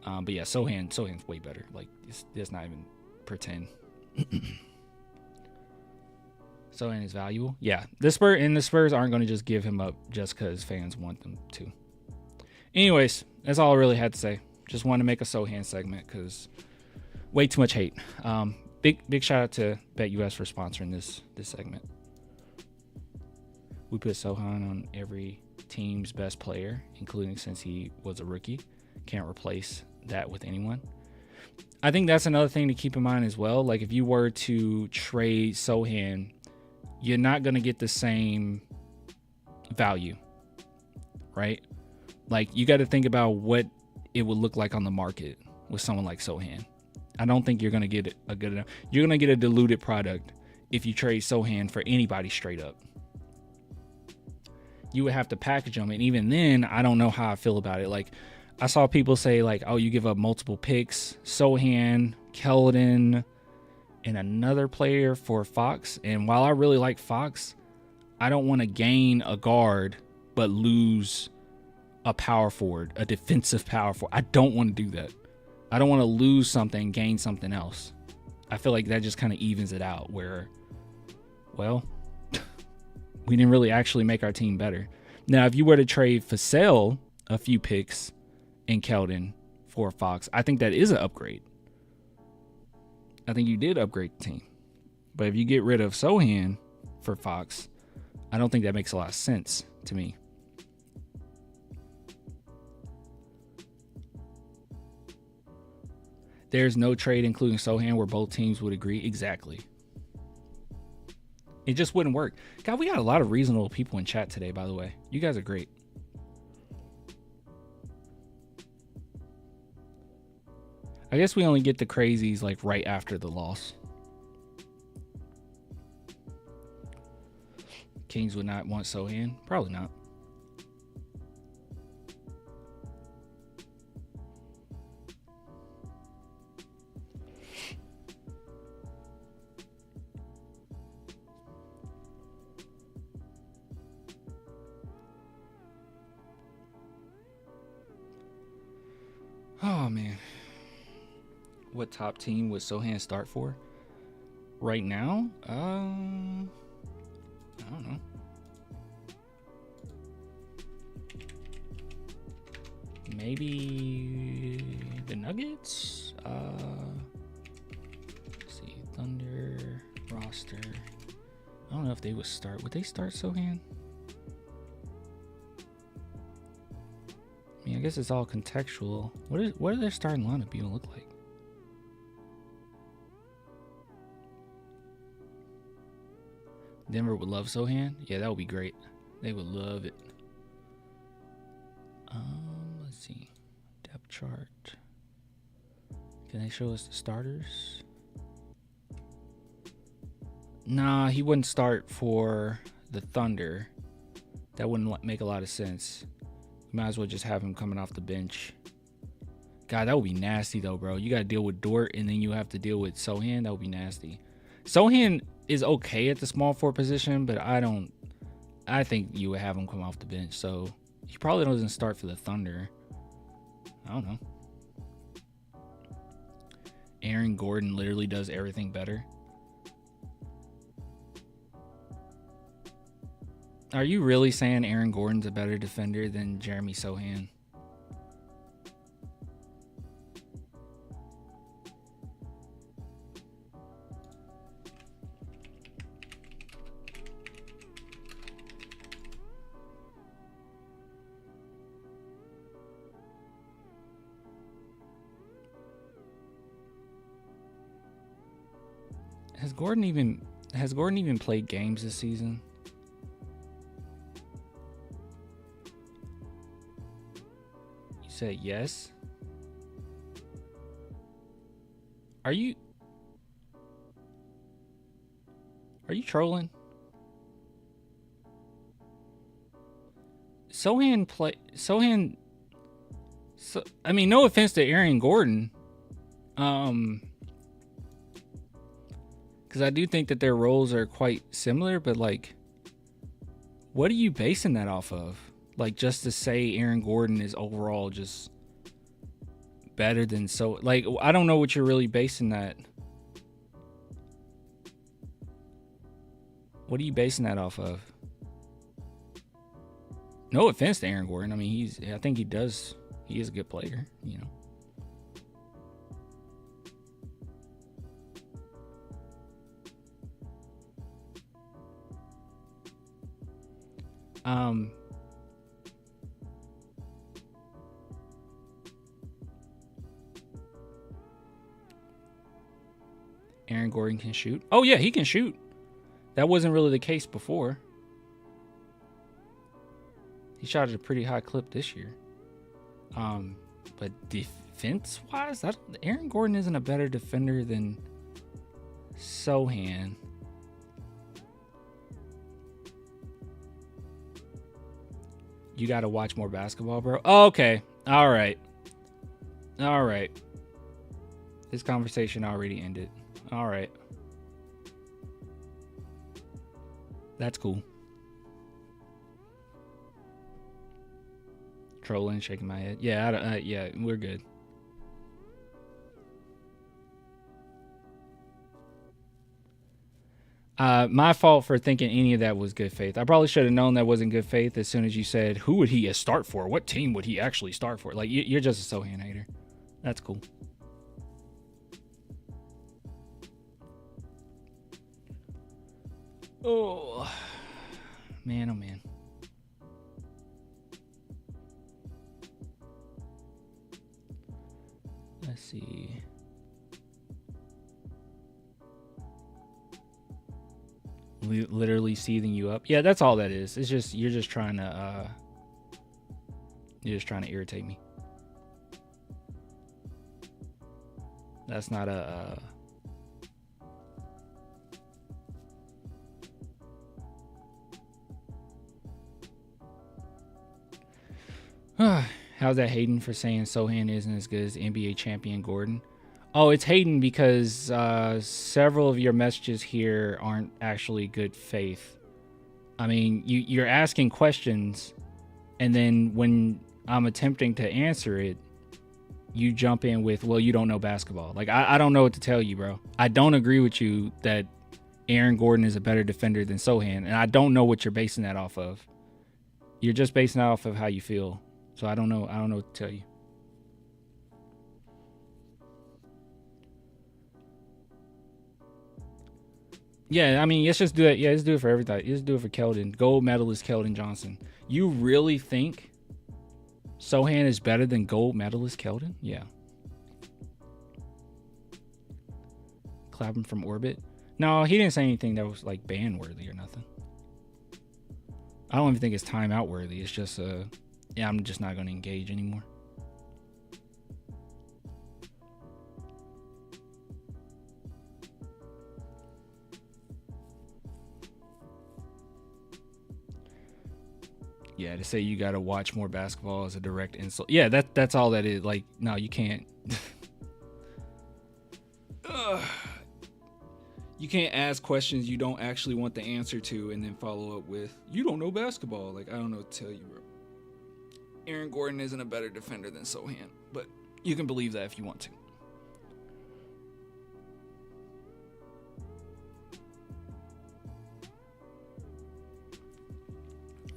But yeah, Sochan's way better. It's not even pretend. Sochan is valuable. Yeah, the Spurs aren't going to just give him up just because fans want them to. Anyways, that's all I really had to say. Just wanted to make a Sochan segment because way too much hate. Big shout out to BetUS for sponsoring this segment. We put Sochan on every team's best player, including since he was a rookie. Can't replace that with anyone. I think that's another thing to keep in mind as well. If you were to trade Sochan, you're not going to get the same value, right? You got to think about what it would look like on the market with someone like Sochan. I don't think you're going to get a good enough. You're going to get a diluted product if you trade Sochan for anybody straight up. You would have to package them, and even then, I don't know how I feel about it. Like, I saw people say, like, oh, you give up multiple picks, Sochan, Keldon, and another player for Fox. And while I really like Fox, I don't want to gain a guard but lose a power forward, a defensive power forward. I don't want to do that. I don't want to lose something, gain something else. I feel like that just kind of evens it out where, well, we didn't really actually make our team better. Now, if you were to trade for sale a few picks in Keldon for Fox, I think that is an upgrade. I think you did upgrade the team. But if you get rid of Sochan for Fox, I don't think that makes a lot of sense to me. There's no trade including Sochan where both teams would agree. Exactly. It just wouldn't work. God, we got a lot of reasonable people in chat today, by the way. You guys are great. I guess we only get the crazies like right after the loss. Kings would not want Sochan. Probably not. Oh, man. What top team would Sochan start for? Right now? I don't know. Maybe the Nuggets? Let's see. Thunder roster. I don't know if they would start. Would they start Sochan? I guess it's all contextual. What are their starting lineup even look like? Denver would love Sochan. Yeah, that would be great. They would love it. Let's see. Depth chart. Can they show us the starters? Nah, he wouldn't start for the Thunder. That wouldn't make a lot of sense. You might as well just have him coming off the bench. God, that would be nasty though, bro. You got to deal with Dort and then you have to deal with Sochan. That would be nasty. Sochan is okay at the small forward position, but I think you would have him come off the bench. So he probably doesn't start for the Thunder. I don't know. Aaron Gordon literally does everything better. Are you really saying Aaron Gordon's a better defender than Jeremy Sochan? Has Gordon even played games this season? You said yes. Are you trolling? Sochan. So, I mean, no offense to Aaron Gordon. Because I do think that their roles are quite similar, but like, what are you basing that off of? Like, just to say Aaron Gordon is overall just better than like, I don't know what you're really basing that. What are you basing that off of? No offense to Aaron Gordon. I mean, I think he is a good player, you know. Aaron Gordon can shoot. Oh yeah, he can shoot. That wasn't really the case before. He shot at a pretty high clip this year. But defense-wise, Aaron Gordon isn't a better defender than Sochan. You got to watch more basketball, bro. Oh, okay. All right. This conversation already ended. All right. That's cool. Trolling, shaking my head. Yeah, yeah, we're good. My fault for thinking any of that was good faith. I probably should have known that wasn't good faith as soon as you said, who would he start for? What team would he actually start for? Like, you're just a Sochan hater. That's cool. Oh, man, oh, man. Let's see. Literally seething you up. Yeah, that's all that is. It's just you're just trying to irritate me. That's not a how's that Hayden for saying Sochan isn't as good as NBA champion Gordon? Oh, it's Hayden because several of your messages here aren't actually good faith. I mean, you're asking questions, and then when I'm attempting to answer it, you jump in with, well, you don't know basketball. Like, I don't know what to tell you, bro. I don't agree with you that Aaron Gordon is a better defender than Sochan, and I don't know what you're basing that off of. You're just basing it off of how you feel. So I don't know what to tell you. Yeah, I mean, let's just do it. Yeah, let's do it for everybody. Let's do it for Keldon. Gold medalist Keldon Johnson. You really think Sochan is better than gold medalist Keldon? Yeah. Clap him from orbit. No, he didn't say anything that was like ban worthy or nothing. I don't even think it's timeout worthy. It's just yeah, I'm just not going to engage anymore. Yeah, to say you got to watch more basketball is a direct insult. Yeah, that's all that is. Like, no, you can't. You can't ask questions you don't actually want the answer to and then follow up with, you don't know basketball. Like, I don't know what to tell you, bro. Aaron Gordon isn't a better defender than Sochan, but you can believe that if you want to.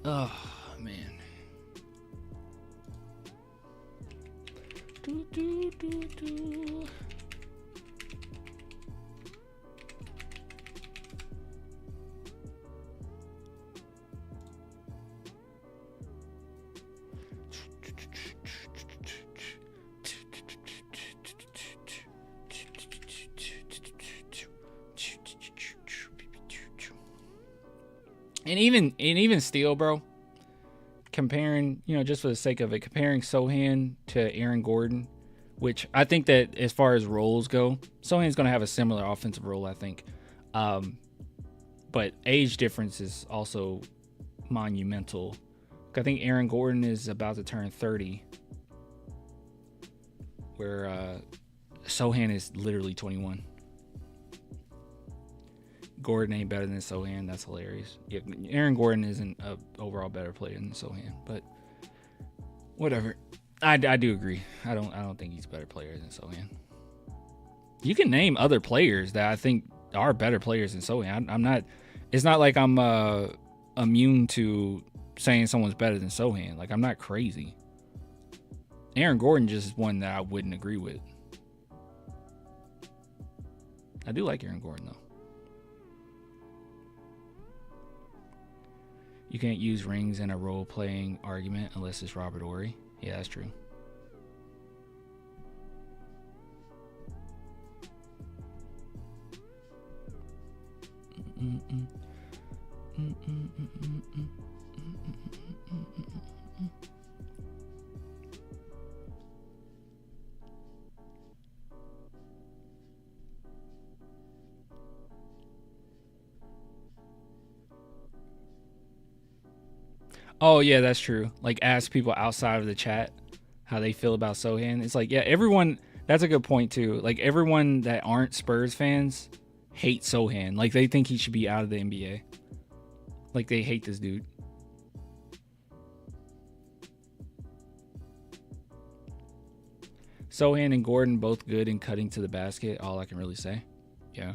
Oh, man. Do. And even still, bro, comparing, just for the sake of it, comparing Sochan to Aaron Gordon, which I think that as far as roles go, Sochan's going to have a similar offensive role, I think. But age difference is also monumental. I think Aaron Gordon is about to turn 30, where Sochan is literally 21. Gordon ain't better than Sochan. That's hilarious. Yeah, Aaron Gordon isn't an overall better player than Sochan, but whatever. I do agree. I don't think he's a better player than Sochan. You can name other players that I think are better players than Sochan. I'm not. It's not like I'm immune to saying someone's better than Sochan. Like, I'm not crazy. Aaron Gordon just is one that I wouldn't agree with. I do like Aaron Gordon though. You can't use rings in a role-playing argument unless it's Robert Horry. Yeah, that's true. Oh yeah, that's true. Like ask people outside of the chat how they feel about Sochan. It's like, yeah, everyone. That's a good point too. Like everyone that aren't Spurs fans hate Sochan. Like they think he should be out of the NBA. Like they hate this dude. Sochan and Gordon both good in cutting to the basket. All I can really say. Yeah.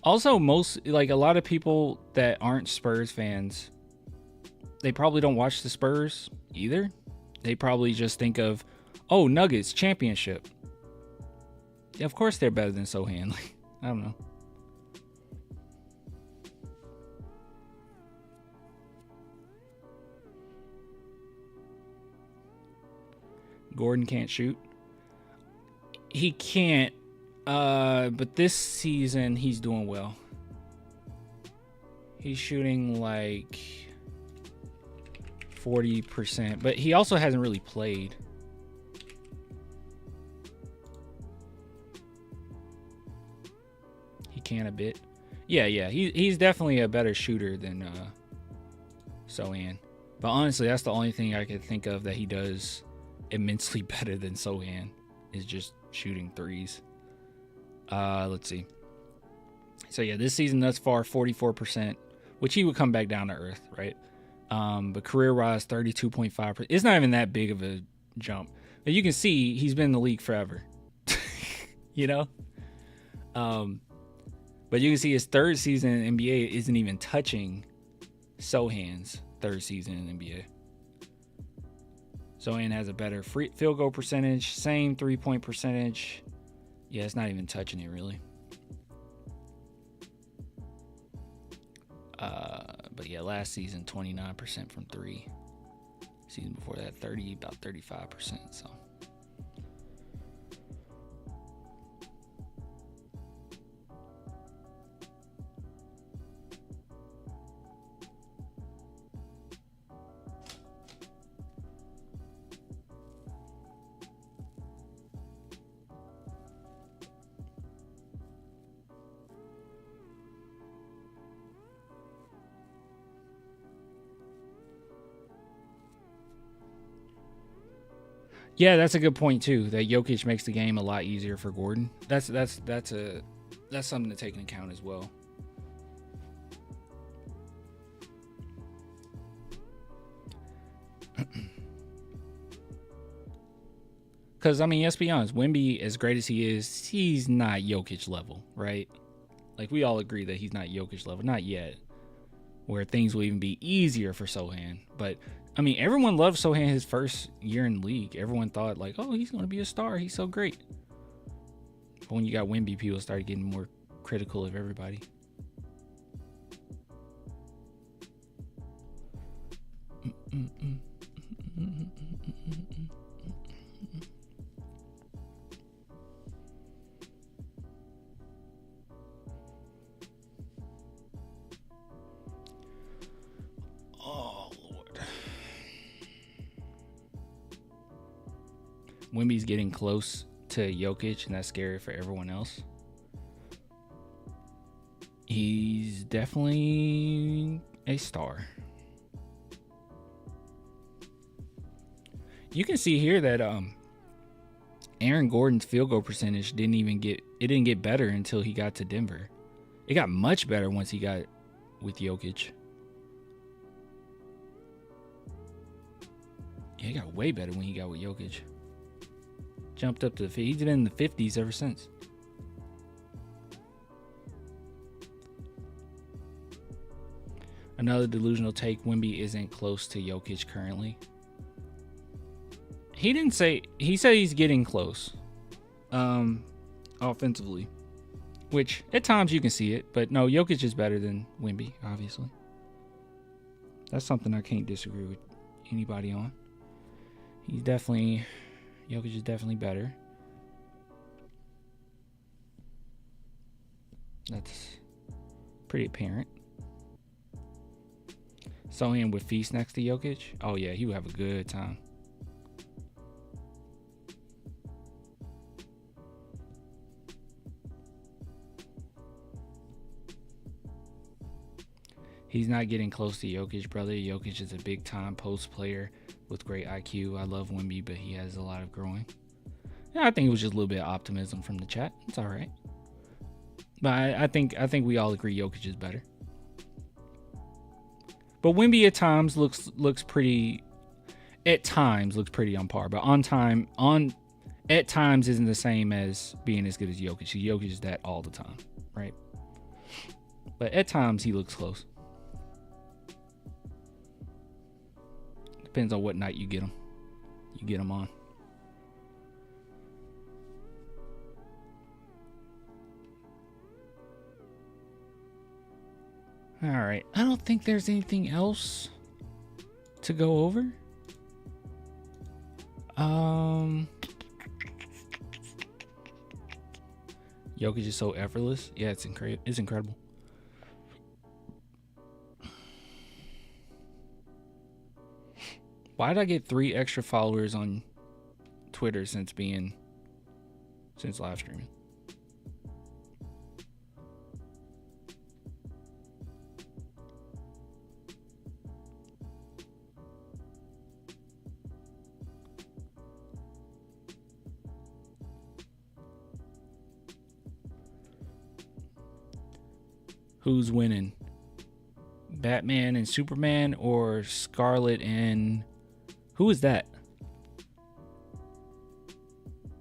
Also, a lot of people that aren't Spurs fans, they probably don't watch the Spurs either. They probably just think of, oh, Nuggets championship. Yeah, of course they're better than Sochan. Like, I don't know. Gordon can't shoot. He can't. But this season he's doing well. He's shooting like 40%, but he also hasn't really played. He can a bit. Yeah. He's definitely a better shooter than Sochan. But honestly, that's the only thing I could think of that he does immensely better than Sochan is just shooting threes. Let's see. So yeah, this season thus far 44%, which he would come back down to earth, right? But career rise 32.5%. It's not even that big of a jump. But you can see he's been in the league forever. You know? But you can see his third season in the NBA isn't even touching Sochan's third season in the NBA. Sochan has a better field goal percentage, same 3-point percentage. Yeah, it's not even touching it really. But yeah, last season 29% from three. Season before that, about 35%. So. Yeah, that's a good point too. That Jokic makes the game a lot easier for Gordon. That's something to take into account as well. Because I mean, let's be honest, Wemby, as great as he is, he's not Jokic level, right? Like we all agree that he's not Jokic level, not yet. Where things will even be easier for Sochan, but. I mean, everyone loved Sochan his first year in the league. Everyone thought, like, oh, he's going to be a star. He's so great. But when you got Wemby, people started getting more critical of everybody. Wemby's getting close to Jokic, and that's scary for everyone else. He's definitely a star. You can see here that Aaron Gordon's field goal percentage didn't get better until he got to Denver. It got much better once he got with Jokic. Yeah, it got way better when he got with Jokic. Jumped up to he's been in the 50s ever since. Another delusional take, Wemby isn't close to Jokic currently. He said he's getting close. Offensively. Which at times you can see it, but no, Jokic is better than Wemby, obviously. That's something I can't disagree with anybody on. Jokic is definitely better. That's pretty apparent. Sochan would feast next to Jokic. Oh yeah, he would have a good time. He's not getting close to Jokic, brother. Jokic is a big-time post player with great IQ. I love Wemby, but he has a lot of growing. Yeah, I think it was just a little bit of optimism from the chat. It's all right. But I think we all agree Jokic is better. But Wemby at times looks pretty. At times looks pretty on par, but at times isn't the same as being as good as Jokic. Jokic is that all the time, right? But at times he looks close. Depends on what night you get him. You get him on. All right. I don't think there's anything else to go over. Jokic is so effortless. Yeah, it's incredible. Why did I get 3 extra followers on Twitter since live streaming? Who's winning? Batman and Superman or Scarlet and... Who is that?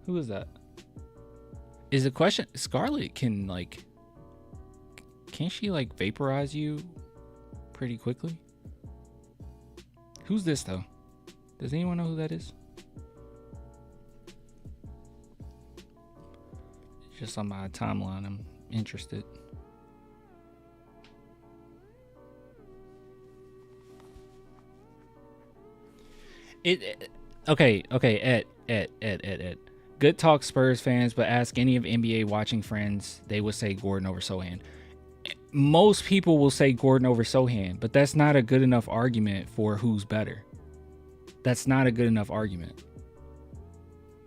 Who is that? Is the question... Scarlet can, like... Can't she, like, vaporize you pretty quickly? Who's this, though? Does anyone know who that is? Just on my timeline, I'm interested. Okay, Ed. Good talk, Spurs fans, but ask any of NBA watching friends, they would say Gordon over Sochan. Most people will say Gordon over Sochan, but that's not a good enough argument for who's better. That's not a good enough argument.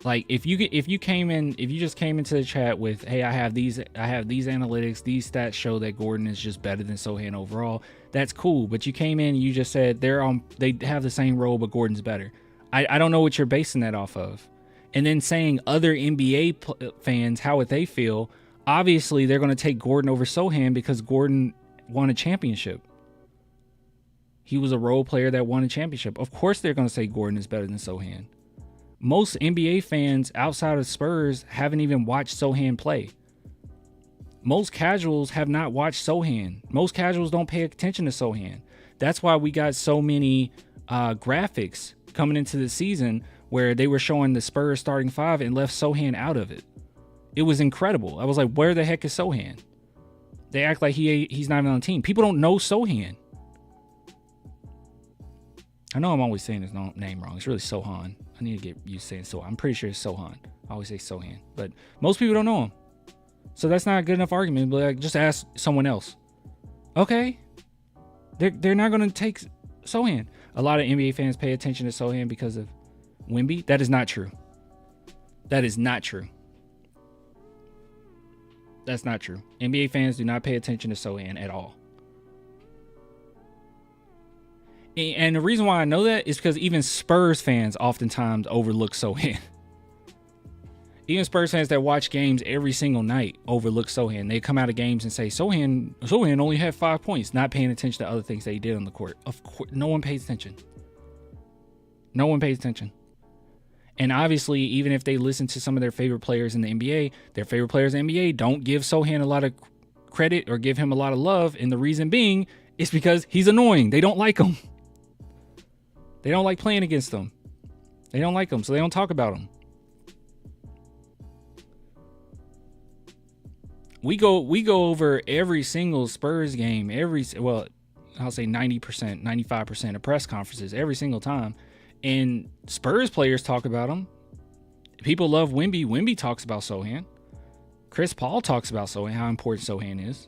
Like if you just came into the chat with, hey, I have these analytics, these stats show that Gordon is just better than Sochan overall. That's cool, but you came in and you just said they have the same role, but Gordon's better. I don't know what you're basing that off of. And then saying other NBA fans, how would they feel? Obviously, they're going to take Gordon over Sochan because Gordon won a championship. He was a role player that won a championship. Of course, they're going to say Gordon is better than Sochan. Most NBA fans outside of Spurs haven't even watched Sochan play. Most casuals have not watched Sochan. Most casuals don't pay attention to Sochan. That's why we got so many graphics coming into the season where they were showing the Spurs starting 5 and left Sochan out of it. It was incredible. I was like, where the heck is Sochan? They act like he's not even on the team. People don't know Sochan. I know I'm always saying his name wrong. It's really Sochan. I need to get used to saying Sochan. I'm pretty sure it's Sochan. I always say Sochan. But most people don't know him. So that's not a good enough argument. But like, just ask someone else. Okay. They're not going to take Sochan. A lot of NBA fans pay attention to Sochan because of Wemby. That is not true. That is not true. That's not true. NBA fans do not pay attention to Sochan at all. And the reason why I know that is because even Spurs fans oftentimes overlook Sochan. Even Spurs fans that watch games every single night overlook Sochan. They come out of games and say, Sochan only had 5 points, not paying attention to other things that he did on the court. Of course, no one pays attention. No one pays attention. And obviously, even if they listen to some of their favorite players in the NBA, their favorite players in the NBA don't give Sochan a lot of credit or give him a lot of love. And the reason being is because he's annoying. They don't like him. They don't like playing against them. They don't like him, so they don't talk about him. We go over every single Spurs game, I'll say 90%, 95% of press conferences every single time. And Spurs players talk about him. People love Wemby. Wemby talks about Sochan. Chris Paul talks about Sochan, how important Sochan is.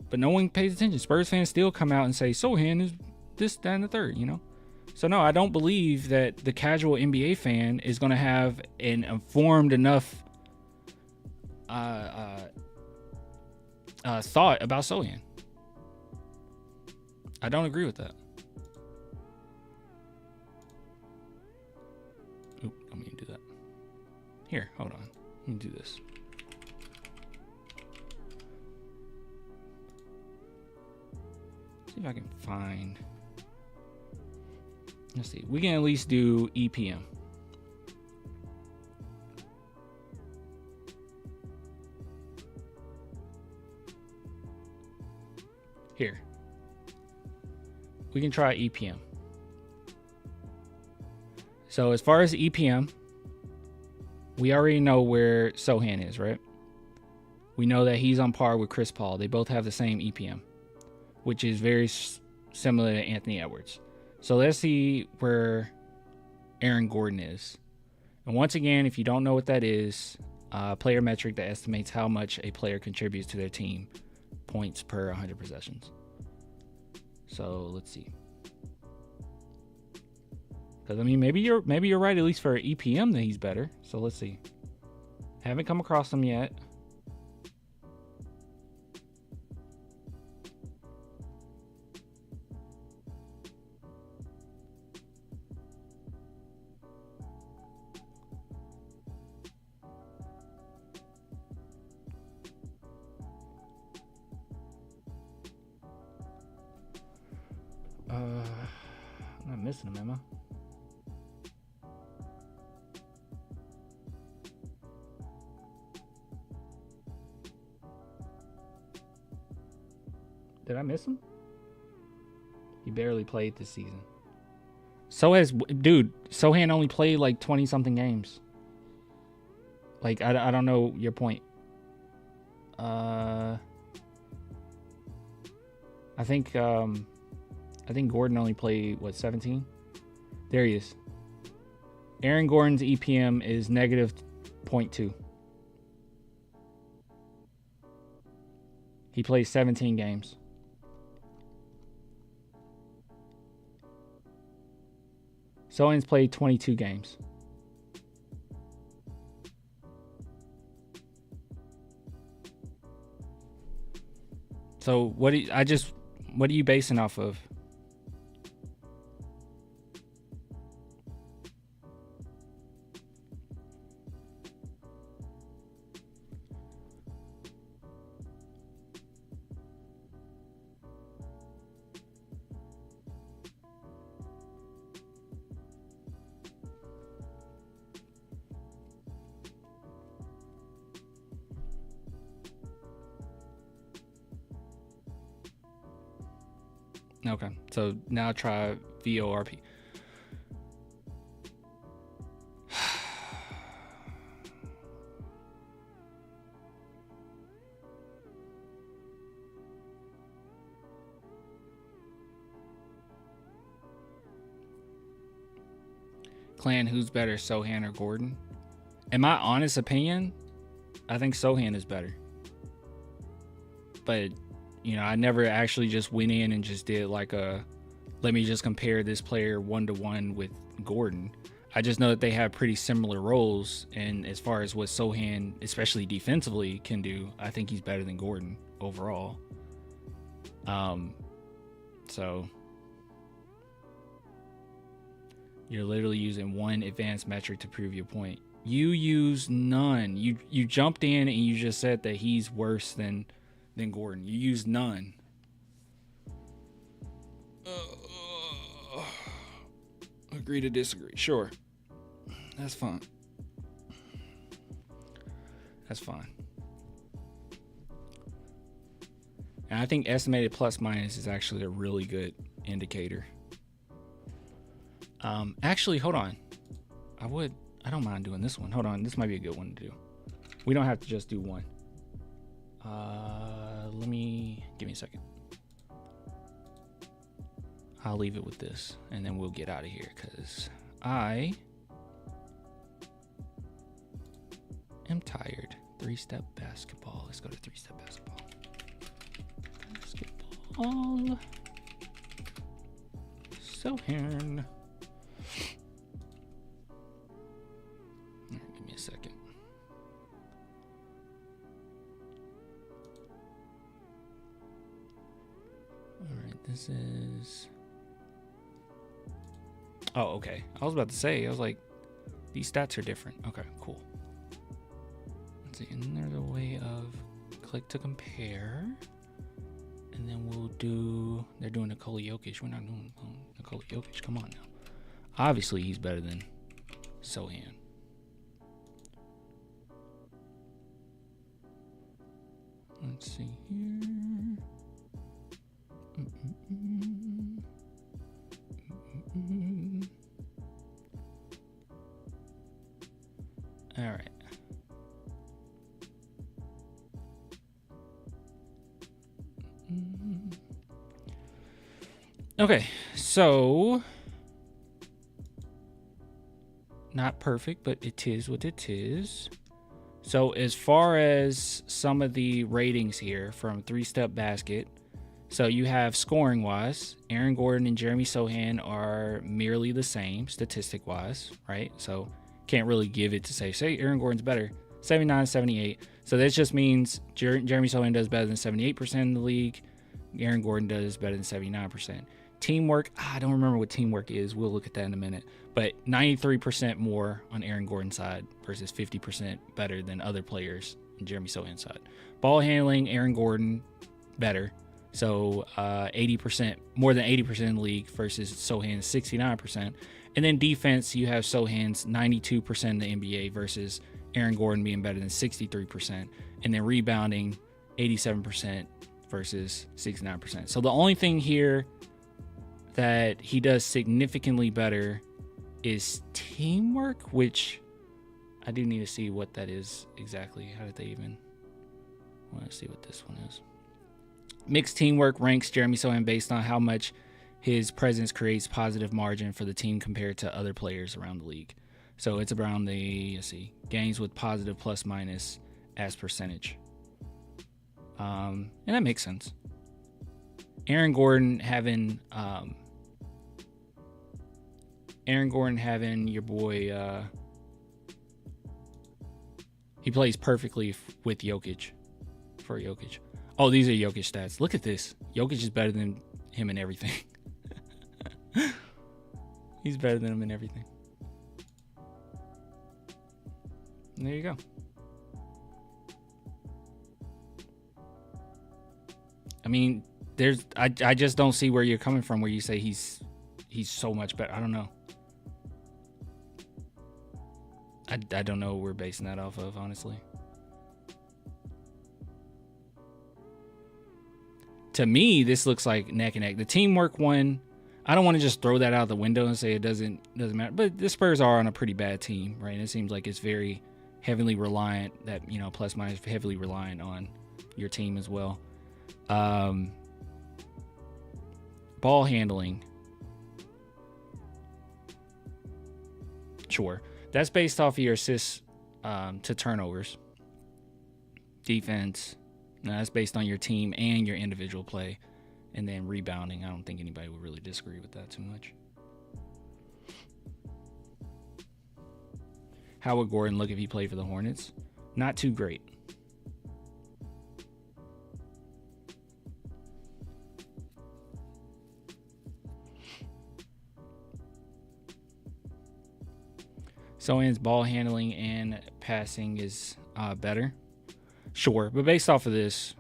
But no one pays attention. Spurs fans still come out and say Sochan is this, that, and the third, you know? So no, I don't believe that the casual NBA fan is going to have an informed enough thought about Sochan. I don't agree with that. Oop, don't mean to do that. Here, hold on. Let me do this. See if I can find. Let's see. We can at least do EPM. Here. We can try EPM. So as far as EPM, we already know where Sochan is, right? We know that he's on par with Chris Paul. They both have the same EPM, which is very similar to Anthony Edwards. So let's see where Aaron Gordon is. And once again, if you don't know what that is, a player metric that estimates how much a player contributes to their team, points per 100 possessions. So let's see. Because I mean, maybe you're right, at least for EPM that he's better. So let's see. Haven't come across him yet. I'm not missing him, am I? Did I miss him? He barely played this season. Sochan only played like 20 something games. Like, I don't know your point. I think Gordon only played, 17? There he is. Aaron Gordon's EPM is negative 0.2. He plays 17 games. Sochan's played 22 games. So what are you basing off of? Okay, so now try VORP. Clan, who's better, Sochan or Gordon? In my honest opinion, I think Sochan is better. But I never actually just went in and just did like let me just compare this player 1-to-1 with Gordon. I just know that they have pretty similar roles, and as far as what Sochan, especially defensively, can do, I think he's better than Gordon overall. So you're literally using one advanced metric to prove your point. You use none. You jumped in and you just said that he's worse than Gordon. You use none. Agree to disagree. Sure. That's fine. That's fine. And I think estimated plus minus is actually a really good indicator. Actually, hold on. I don't mind doing this one. Hold on. This might be a good one to do. We don't have to just do one. Give me a second. I'll leave it with this, and then we'll get out of here because I am tired. 3-step basketball. Let's go to 3-step basketball. Basketball. Sochan. Give me a second. This is. Oh, okay. I was about to say, I was like, these stats are different. Okay, cool. Let's see. And then there's a way of click to compare. And then we'll do. They're doing Nikola Jokic. We're not doing Nikola Jokic. Come on now. Obviously, he's better than Sochan. Let's see here. All right. Okay, so not perfect, but it is what it is. So as far as some of the ratings here from Three Step Basket, so you have scoring wise, Aaron Gordon and Jeremy Sochan are merely the same statistic wise, right? So can't really give it to say Aaron Gordon's better, 79, 78. So that just means Jeremy Sochan does better than 78% in the league. Aaron Gordon does better than 79%. Teamwork, I don't remember what teamwork is. We'll look at that in a minute. But 93% more on Aaron Gordon's side versus 50% better than other players in Jeremy Sochan's side. Ball handling, Aaron Gordon better. So 80%, more than 80% in the league versus Sochan's 69%. And then defense, you have Sochan's 92% in the NBA versus Aaron Gordon being better than 63%. And then rebounding, 87% versus 69%. So the only thing here that he does significantly better is teamwork, which I do need to see what that is exactly. How did they even? I want to see what this one is. Mixed teamwork ranks Jeremy Sochan based on how much his presence creates positive margin for the team compared to other players around the league. So it's around the, let's see, games with positive plus minus as percentage. And that makes sense. Aaron Gordon having your boy, he plays perfectly with Jokic, for Jokic. Oh, these are Jokic stats. Look at this. Jokic is better than him in everything. He's better than him in everything. And there you go. I mean, I just don't see where you're coming from where you say he's so much better. I don't know. I don't know what we're basing that off of, honestly. To me, this looks like neck and neck. The teamwork one, I don't want to just throw that out the window and say it doesn't matter. But the Spurs are on a pretty bad team, right? And it seems like it's very heavily reliant, that, plus minus heavily reliant on your team as well. Ball handling. Sure. That's based off of your assists to turnovers. Defense. No, that's based on your team and your individual play. And then rebounding. I don't think anybody would really disagree with that too much. How would Gordon look if he played for the Hornets? Not too great. Sochan's ball handling and passing is better. Sure, but based off of this,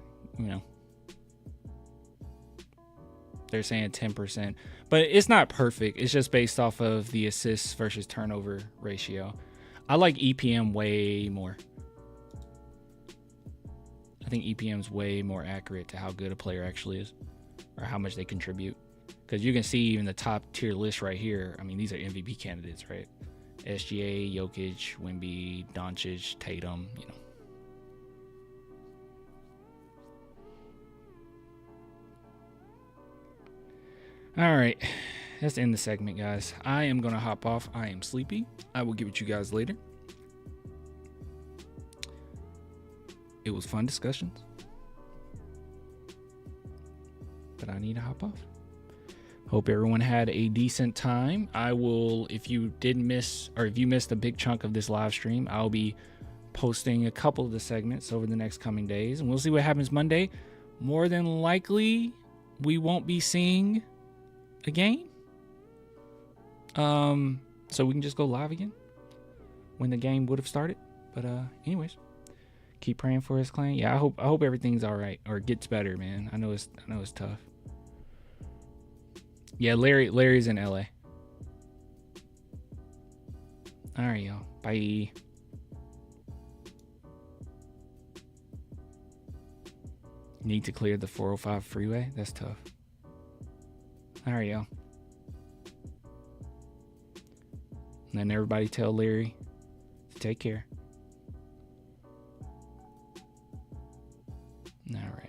they're saying 10%. But it's not perfect. It's just based off of the assists versus turnover ratio. I like EPM way more. I think EPM's way more accurate to how good a player actually is or how much they contribute. Because you can see even the top tier list right here. I mean, these are MVP candidates, right? SGA, Jokic, Wemby, Doncic, Tatum, All right, let's end the segment, guys. I am going to hop off. I am sleepy. I will get with you guys later. It was fun discussions, but I need to hop off. Hope everyone had a decent time. I will, if you missed a big chunk of this live stream, I'll be posting a couple of the segments over the next coming days, and we'll see what happens Monday. More than likely, we won't be seeing a game. So we can just go live again when the game would have started. But anyways, keep praying for his clan. Yeah, I hope everything's all right or gets better, man. I know it's tough. Yeah, Larry's in LA. All right, y'all. Bye. Need to clear the 405 freeway. That's tough. All right, y'all. And then everybody tell Larry to take care. All right.